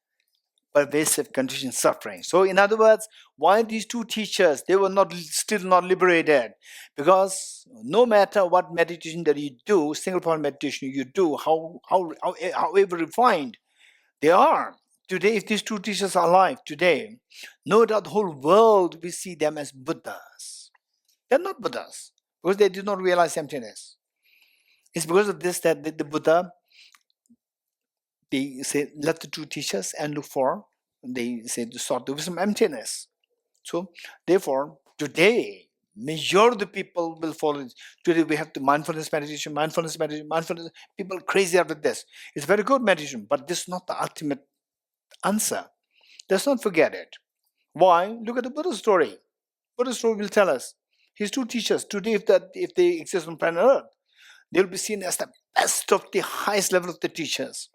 pervasive condition suffering? So in other words, why these two teachers, they were still not liberated? Because no matter what meditation that you do, single point meditation you do, however refined they are, today if these two teachers are alive today, no doubt the whole world we see them as Buddhas. They're not Buddhas because they did not realize emptiness. It's because of this that the Buddha, they say, left the two teachers and look for, they say, to sought the wisdom emptiness. So therefore, today, majority of the people will follow it. Today we have the mindfulness meditation. People are crazy after this. It's very good meditation, but this is not the ultimate answer. Let's not forget it. Why? Look at the Buddha story. Buddha story will tell us. His two teachers, today if they exist on planet Earth, they will be seen as the best of the highest level of the teachers.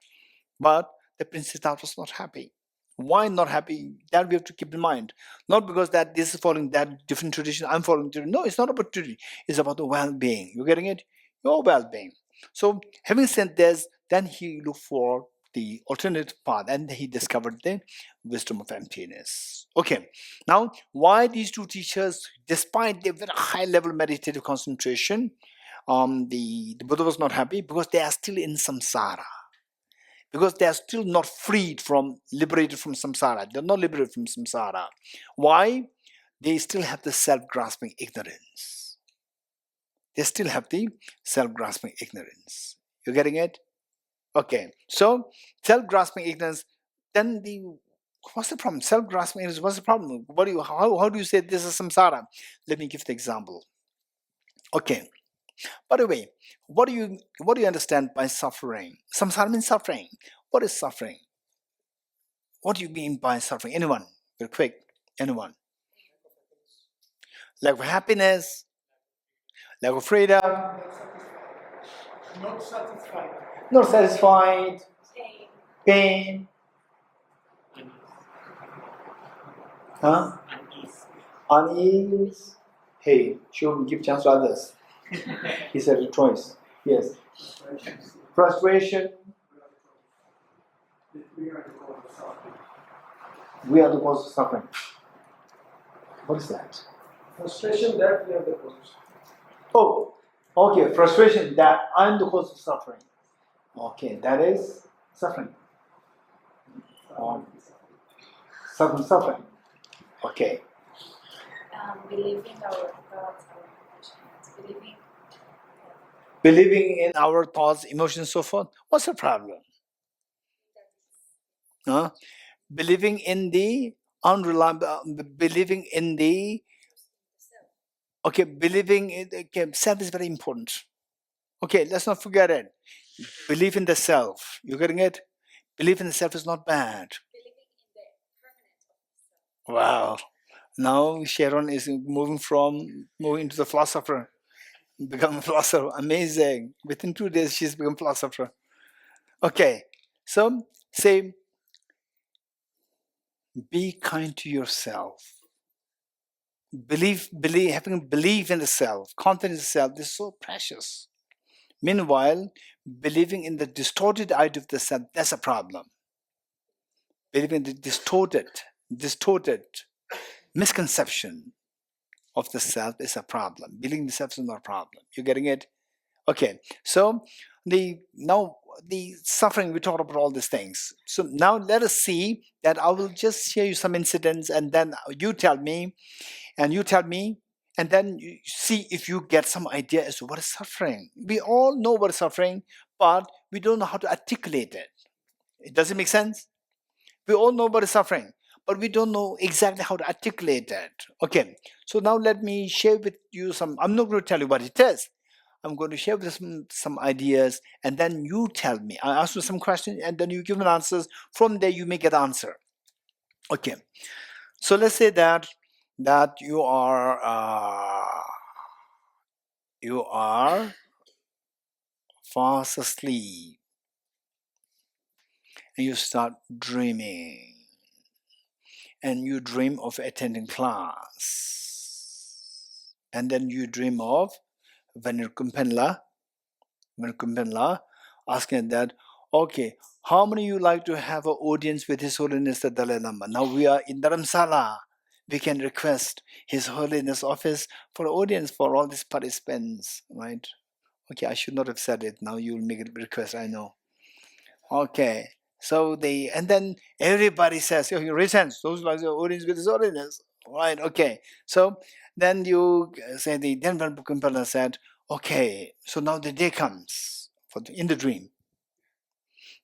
But the Prince Siddhartha was not happy. Why not happy? That we have to keep in mind. Not because that this is following that different tradition, I'm following tradition. No, it's not about tradition. It's about the well-being. You're getting it? Your well-being. So having said this, then he looked for the alternate path and he discovered the wisdom of emptiness. Okay, now why these two teachers, despite their very high level meditative concentration, the Buddha was not happy? Because they are still in samsara. Because they are still not liberated from samsara. They're not liberated from samsara. Why? They still have the self-grasping ignorance. They still have the self-grasping ignorance. You're getting it? Okay. So, self-grasping ignorance, then what's the problem? Self-grasping ignorance, what's the problem? How do you say this is samsara? Let me give the example. Okay. By the way, what do you understand by suffering? Samsara means suffering. What is suffering? What do you mean by suffering? Anyone? Very quick. Anyone? Lack of happiness, lack of freedom, Not satisfied. not satisfied, pain, huh? Unease. Hey, should give chance to others. He said a choice. Yes. Frustration. We are the cause of suffering. We are the cause of suffering. What is that? Frustration that we are the cause of suffering. Oh, okay. Frustration that I'm the cause of suffering. Okay, that is suffering. Suffering. Okay. Believing our thoughts, our emotions, Believing in our thoughts, emotions, so forth. What's the problem? Huh? believing in the unreliable, believing in the, okay, believing in, okay, self is very important. Okay, let's not forget it. Believe in the self. You getting it? Belief in the self is not bad. Believing in the permanence of the self. Wow. Now Sharon is moving into the philosopher, become a philosopher. Amazing. Within 2 days, she's become philosopher. Okay. So say, be kind to yourself. Having belief in the self, confidence in the self, this is so precious. Meanwhile, believing in the distorted idea of the self, that's a problem. Believing in the distorted misconception of the self is a problem. Believing the self is not a problem. You getting it? Okay. So the suffering, we talked about all these things. So now let us see that I will just share you some incidents, and then you tell me, and then you see if you get some idea as to what is suffering. We all know what is suffering, but we don't know how to articulate it. Does it make sense? We all know what is suffering, but we don't know exactly how to articulate it. Okay, so now let me share with you some. I'm not going to tell you what it is. I'm going to share with you some ideas, and then you tell me. I ask you some questions, and then you give me answers. From there, you make an answer. Okay, so let's say that you are fast asleep, and you start dreaming, and you dream of attending class, and then you dream of Venerkumpenla asking that, okay, how many of you like to have an audience with His Holiness the Dalai Lama? Now we are in Dharamshala. We can request His Holiness office for audience for all these participants, right? Okay, I should not have said it. Now you will make a request, I know. Okay. So and then everybody says, you raise hands, those like the audience with His Holiness. Right, okay. So then you say then Venerable said, okay, so now the day comes in the dream.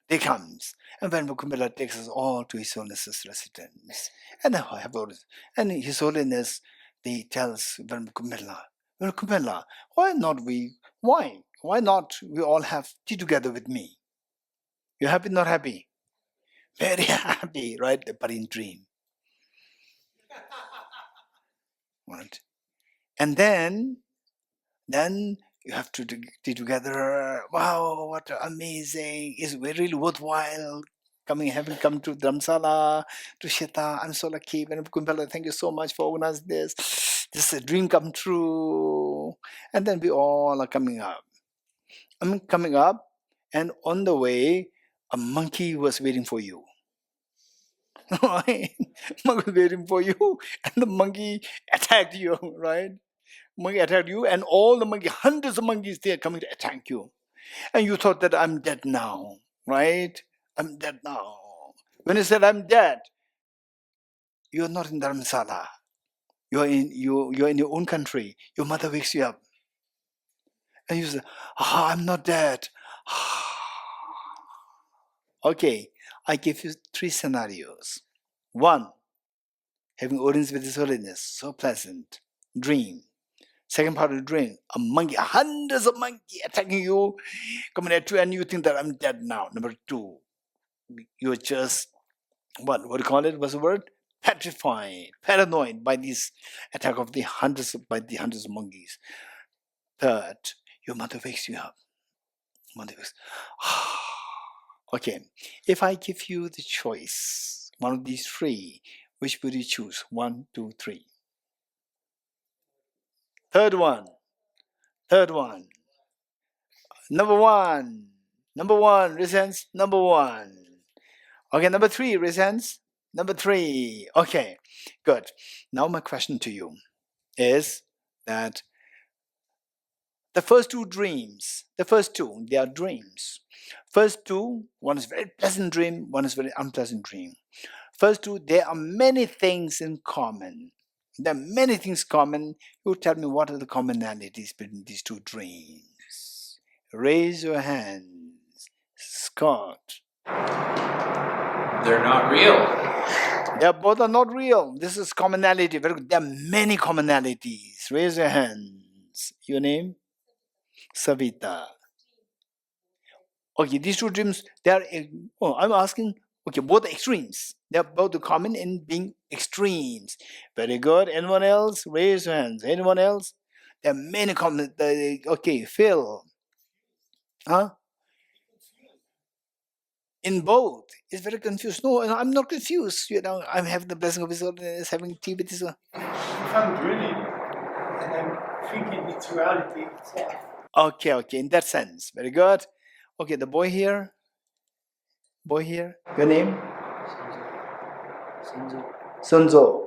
Day comes, and Venerable takes us all to His Holiness's residence. And then and His Holiness tells Venerable why not we all have tea together with me? You happy, not happy? Very happy, right? But in dream. Right? And then you have to be together. Wow, what amazing. It's really worthwhile having come to Dharamshala, Tushita. I'm so lucky. Thank you so much for organizing this. This is a dream come true. And then we all are coming up. And on the way, a monkey was waiting for you. Right? Monkey was waiting for you, and the monkey attacked you, right? Monkey attacked you, and all the hundreds of monkeys, they are coming to attack you. And you thought that I'm dead now, right? I'm dead now. When you said I'm dead, you're not in Dharamshala. You're in your own country. Your mother wakes you up. And you say, I'm not dead. Okay, I give you 3 scenarios. 1, having audience with His Holiness, so pleasant. Dream. Second part of the dream, a monkey, hundreds of monkeys attacking you, coming at you, and you think that I'm dead now. Number 2, you're just, what do you call it? What's the word? Petrified, paranoid by this attack of the hundreds of monkeys. Third, your mother wakes you up. Okay, if I give you the choice, one of these 3, which would you choose? 1, 2, 3. Third one. Number one, raise hands. Number 1. Okay, number 3, raise hands. Number 3. Okay, good. Now my question to you is that the first 2 dreams, they are dreams. First 2, one is very pleasant dream, one is very unpleasant dream. First 2, there are many things in common. There are many things common. You tell me what are the commonalities between these 2 dreams. Raise your hands. Scott. They're not real. They are both are not real. This is commonality. Very good. There are many commonalities. Raise your hands. Your name? Savita. Okay, these two dreams, they are, I'm asking, okay, both extremes. They are both common in being extremes. Very good. Anyone else? Raise your hands. Anyone else? There are many common, okay, Phil. Huh? In both. It's very confused. No, I'm not confused. I'm having the blessing of His Holiness, having tea with His Holiness. If I'm dreaming and I'm thinking it's reality itself. Okay, in that sense. Very good. Okay, the boy here. Boy here. Your name? Sunzo.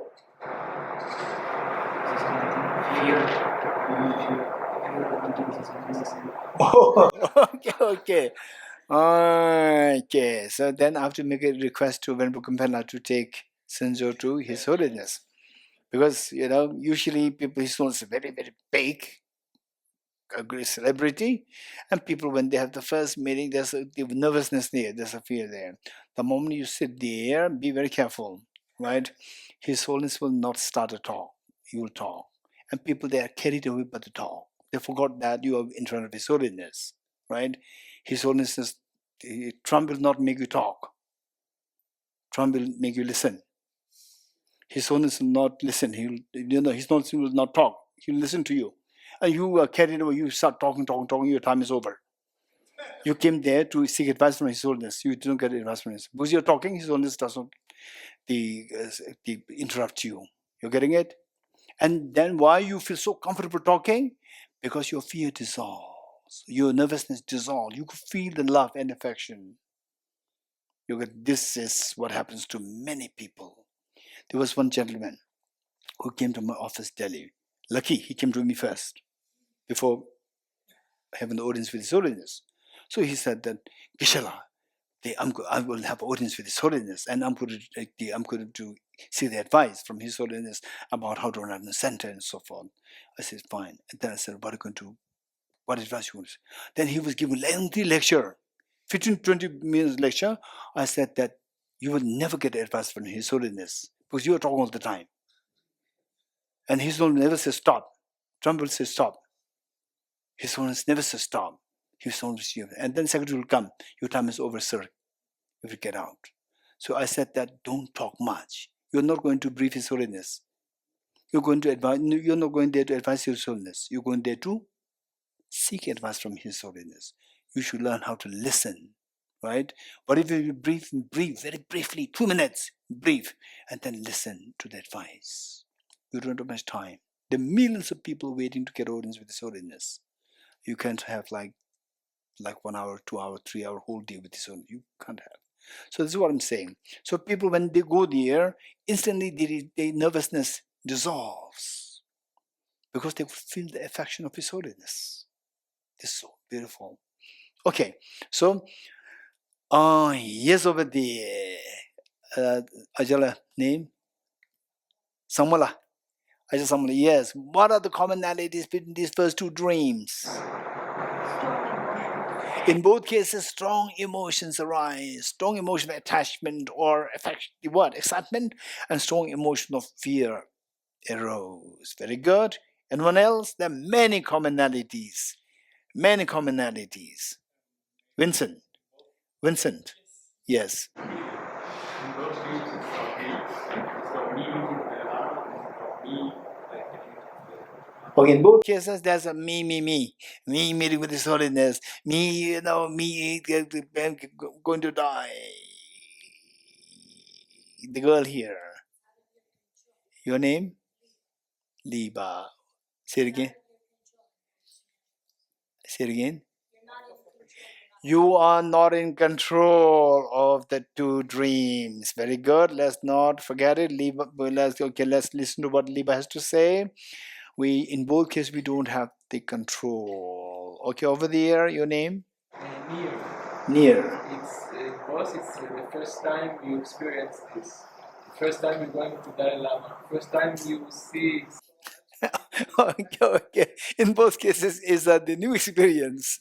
Okay. Okay. So then I have to make a request to Venerable Kumpela to take Sunzo to His Holiness. Because, usually people, His Holiness is very, very big, a great celebrity, and people, when they have the first meeting, there's a nervousness there, there's a fear there. The moment you sit there, be very careful, right? His Holiness will not start a talk. He will talk. And people, they are carried away by the talk. They forgot that you are in front of His Holiness, right? His Holiness is, Trump will not make you talk. Trump will make you listen. His Holiness will not listen. His Holiness will not talk. He'll listen to you. And you are carried away, you start talking, your time is over. You came there to seek advice from His Holiness. You didn't get advice from His Holiness. Because you're talking, His Holiness doesn't interrupt you. You're getting it? And then why you feel so comfortable talking? Because your fear dissolves. Your nervousness dissolves. You could feel the love and affection. This is what happens to many people. There was one gentleman who came to my office, Delhi. Lucky, he came to me first, before having the audience with His Holiness. So he said that, Geshe-la, I will have audience with His Holiness, and I'm going to see the advice from His Holiness about how to run the center and so forth. I said, fine. And then I said, what advice you want? Then he was giving a lengthy lecture, 15-20 minutes lecture. I said that you will never get advice from His Holiness because you are talking all the time. And His Holiness never says stop. Trump will say stop. His Holiness never says stop. His Holiness, and then secretary will come. Your time is over, sir. You will get out. So I said that don't talk much. You're not going to brief His Holiness. You're not going there to advise His Holiness. You're going there to seek advice from His Holiness. You should learn how to listen, right? But if you brief very briefly, 2 minutes, brief, and then listen to the advice. You don't have much time. There are millions of people waiting to get audience with His Holiness. You can't have like 1 hour, 2 hour, 3 hour whole day with His Holiness. You can't have. So this is what I'm saying. So people, when they go there, instantly their nervousness dissolves because they feel the affection of His Holiness. It's so beautiful. Okay, so yes, over there, Ajala name, Samala. Yes. What are the commonalities between these first two dreams? In both cases, strong emotions arise. Strong emotion of attachment or affection, excitement, and strong emotion of fear arose. Very good. Anyone else? There are many commonalities. Many commonalities. Vincent. Yes. Okay, in both cases, there's a me meeting with His Holiness, me going to die. The girl here. Your name? Liba. Say it again. You are not in control of the two dreams. Very good. Let's not forget it. Liba, let's listen to what Liba has to say. In both cases, we don't have the control. Okay, over there, your name? Near. It's the first time you experience this. The first time you're going to Dalai Lama. First time you see. Okay. In both cases, is the new experience.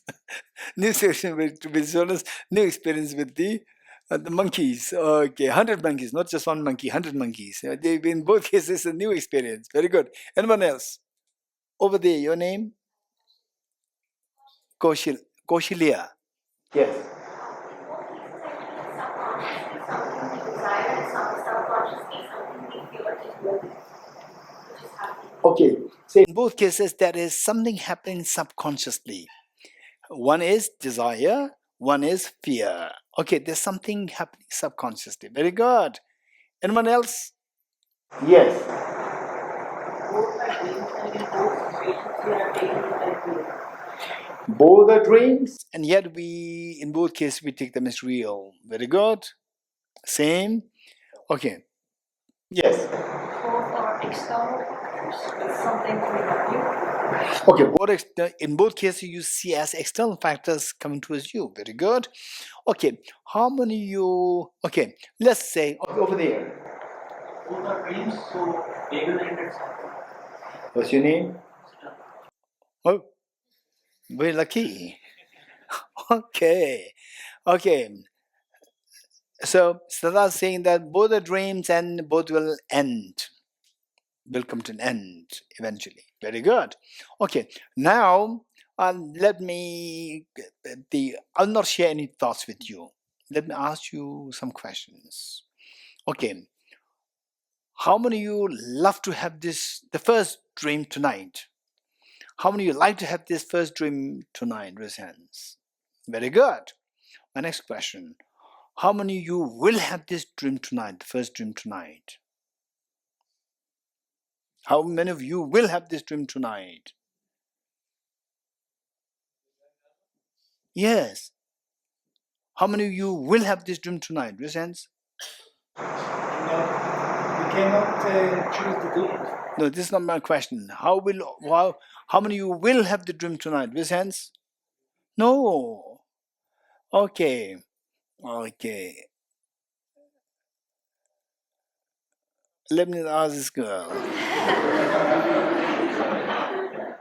New experience with honest, new experience with the The monkeys, okay, 100 monkeys, not just one monkey, 100 monkeys. They've been, in both cases, a new experience. Very good. Anyone else? Over there, your name? Koshilia. Yes. Okay, so in both cases, there is something happening subconsciously. One is desire, one is fear. Okay, there's something happening subconsciously. Very good. Anyone else? Yes. Both are dreams, and yet we, in both cases, we take them as real. Very good. Same. Okay. Yes. Both are external factors, it's something within you. Okay, in both cases, you see as external factors coming towards you. Very good. Okay, how many you... Okay, let's say over there. Both are dreams, so they will end at some point. What's your name? Oh, very lucky. Okay. So Siddhartha saying that both are dreams and both will end. Will come to an end eventually. Very good. Okay. Now let me. I'll not share any thoughts with you. Let me ask you some questions. Okay. How many of you love to have the first dream tonight? How many of you like to have this first dream tonight? Raise hands. Very good. My next question. How many of you will have this dream tonight, the first dream tonight? How many of you will have this dream tonight? Yes. How many of you will have this dream tonight? Raise hands. No, we cannot choose to do it. No, this is not my question. How many of you will have the dream tonight? Raise hands. No. Okay. Let me ask this girl.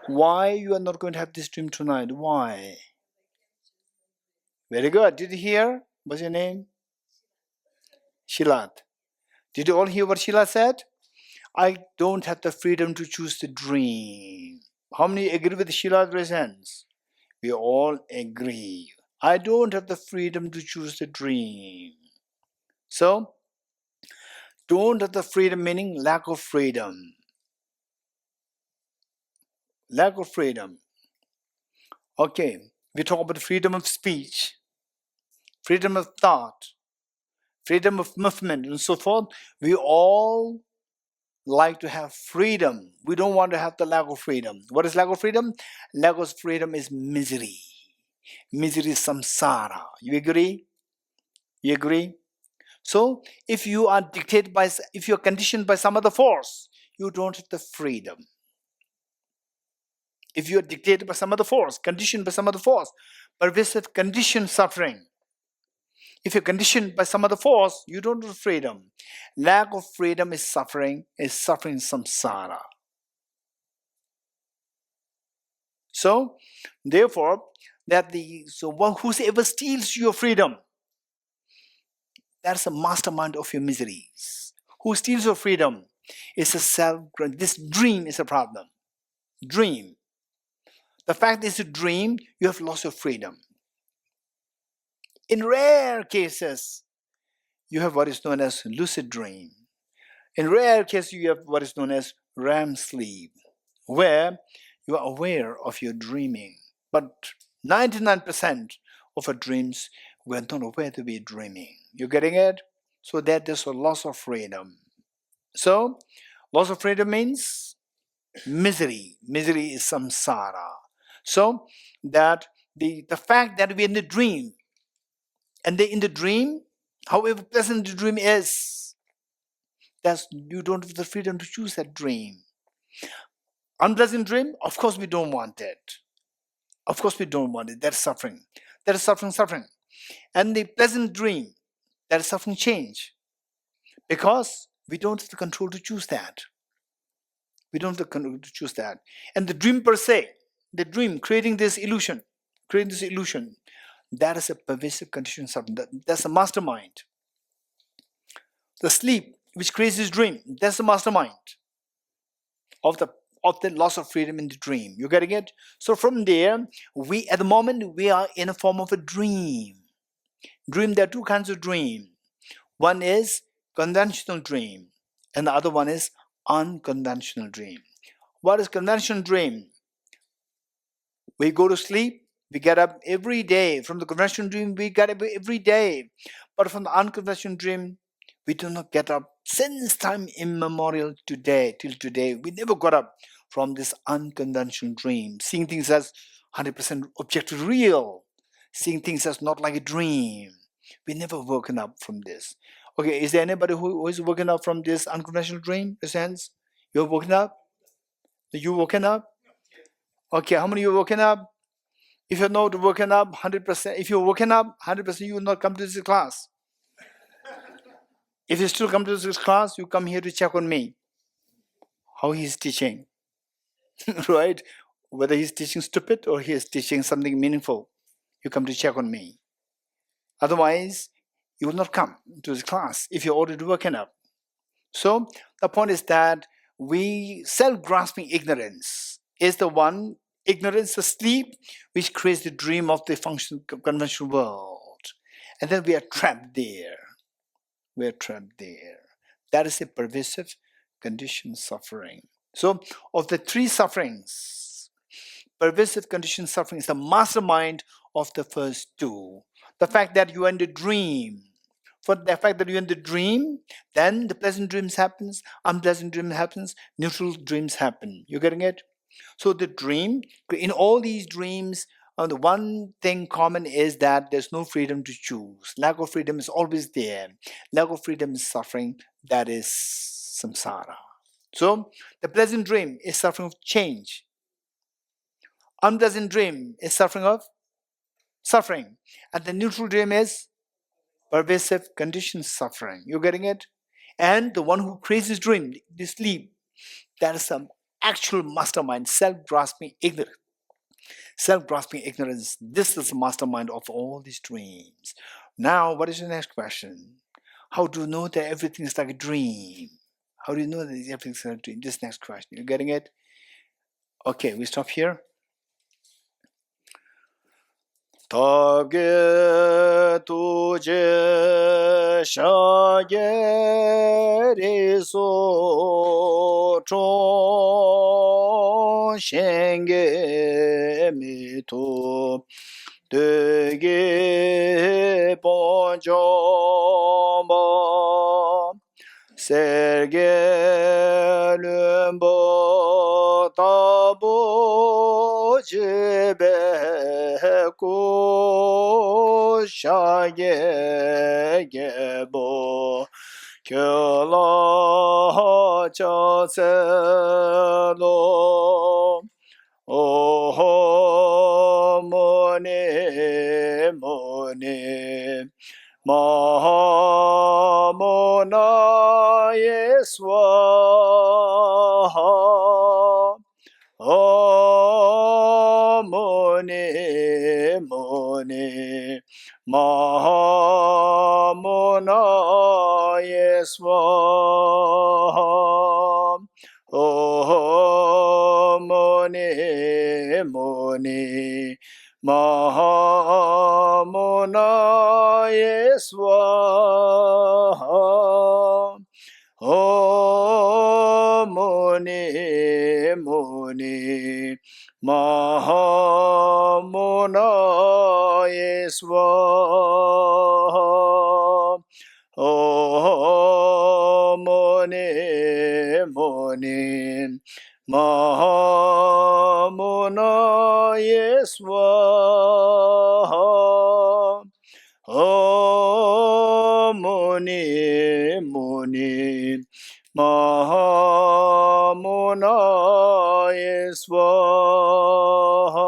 Why you are not going to have this dream tonight? Why? Very good. Did you hear? What's your name? Shilat. Did you all hear what Sheila said? I don't have the freedom to choose the dream. How many agree with Sheila? Raise hands. We all agree. I don't have the freedom to choose the dream. So, don't have the freedom meaning lack of freedom. Lack of freedom. Okay, we talk about freedom of speech, freedom of thought, freedom of movement, and so forth. We all like to have freedom. We don't want to have the lack of freedom. What is lack of freedom? Lack of freedom is misery. Misery is samsara. You agree? You agree? So, if you are dictated by, if you are conditioned by some other force, you don't have the freedom. If you are dictated by some other force, conditioned by some other force, pervasive conditioned suffering. If you're conditioned by some other force, you don't have freedom. Lack of freedom is suffering samsara. So, therefore, whosoever steals your freedom, that's a mastermind of your miseries. Who steals your freedom is a self. This dream is a problem. Dream. The fact is a dream, you have lost your freedom. In rare cases, you have what is known as lucid dream. In rare cases, you have what is known as REM sleep, where you are aware of your dreaming. But 99% of our dreams, we are not aware to be dreaming. You getting it? So that there's a loss of freedom. So, loss of freedom means misery. Misery is samsara. So, that the fact that we're in the dream, and in the dream, however pleasant the dream is, you don't have the freedom to choose that dream. Unpleasant dream, of course we don't want it. Of course we don't want it. That's suffering. That is suffering. And the pleasant dream, that is suffering change. Because we don't have the control to choose that. We don't have the control to choose that. And the dream per se, the dream creating this illusion, That is a pervasive condition suffering. That's a mastermind. The sleep, which creates this dream, that's the mastermind of the loss of freedom in the dream. You getting it? So from there, at the moment we are in a form of a dream. Dream, there are two kinds of dream. One is conventional dream, and the other one is unconventional dream. What is conventional dream? We go to sleep, we get up every day. From the conventional dream, we get up every day. But from the unconventional dream, we do not get up since time immemorial till today. We never got up from this unconventional dream, seeing things as 100% objective real, seeing things as not like a dream. We never woken up from this. Okay, is there anybody who is woken up from this unconventional dream? A sense? You're woken up? You woken up? Okay, how many of you woken up? If you're not woken up 100%, if you're woken up 100%, you will not come to this class. If you still come to this class, you come here to check on me, how he's teaching, right? Whether he's teaching stupid or he is teaching something meaningful, you come to check on me. Otherwise, you will not come to this class if you're already woken up. So the point is that self-grasping ignorance is the one, ignorance, the sleep, which creates the dream of the conventional world. And then we are trapped there. We're trapped there. That is a pervasive conditioned suffering. So of the three sufferings, pervasive conditioned suffering is the mastermind of the first two. The fact that you are in the dream. For the fact that you're in the dream, then the pleasant dreams happens, unpleasant dreams happens, neutral dreams happen. You getting it? So the dream, in all these dreams, the one thing common is that there's no freedom to choose. Lack of freedom is always there. Lack of freedom is suffering. That is samsara. So the pleasant dream is suffering of change. Unpleasant dream is suffering of suffering. And the neutral dream is pervasive conditioned suffering. You getting it? And the one who creates this dream, this sleep, that is some actual mastermind, self-grasping ignorance. Self-grasping ignorance, this is the mastermind of all these dreams. Now, what is the next question? How do you know that everything is like a dream? How do you know that everything is like a dream? This next question. You getting it? Okay, we stop here. Tage tuje shage riso chon shenge mito dege ponjomba serge lumbo tabo jebe ko shage gebo kyola cha se lo oh mone mone Mahamona Yeswaha Om Muni Muni Mahamona Yeswaha Om Muni Muni Mahamona Yeswaha Om Muni Muni Mahamona Yeswaha Om Muni Muni Mahamona Yeswaha Om Muni Muni Mahamona Yeswaha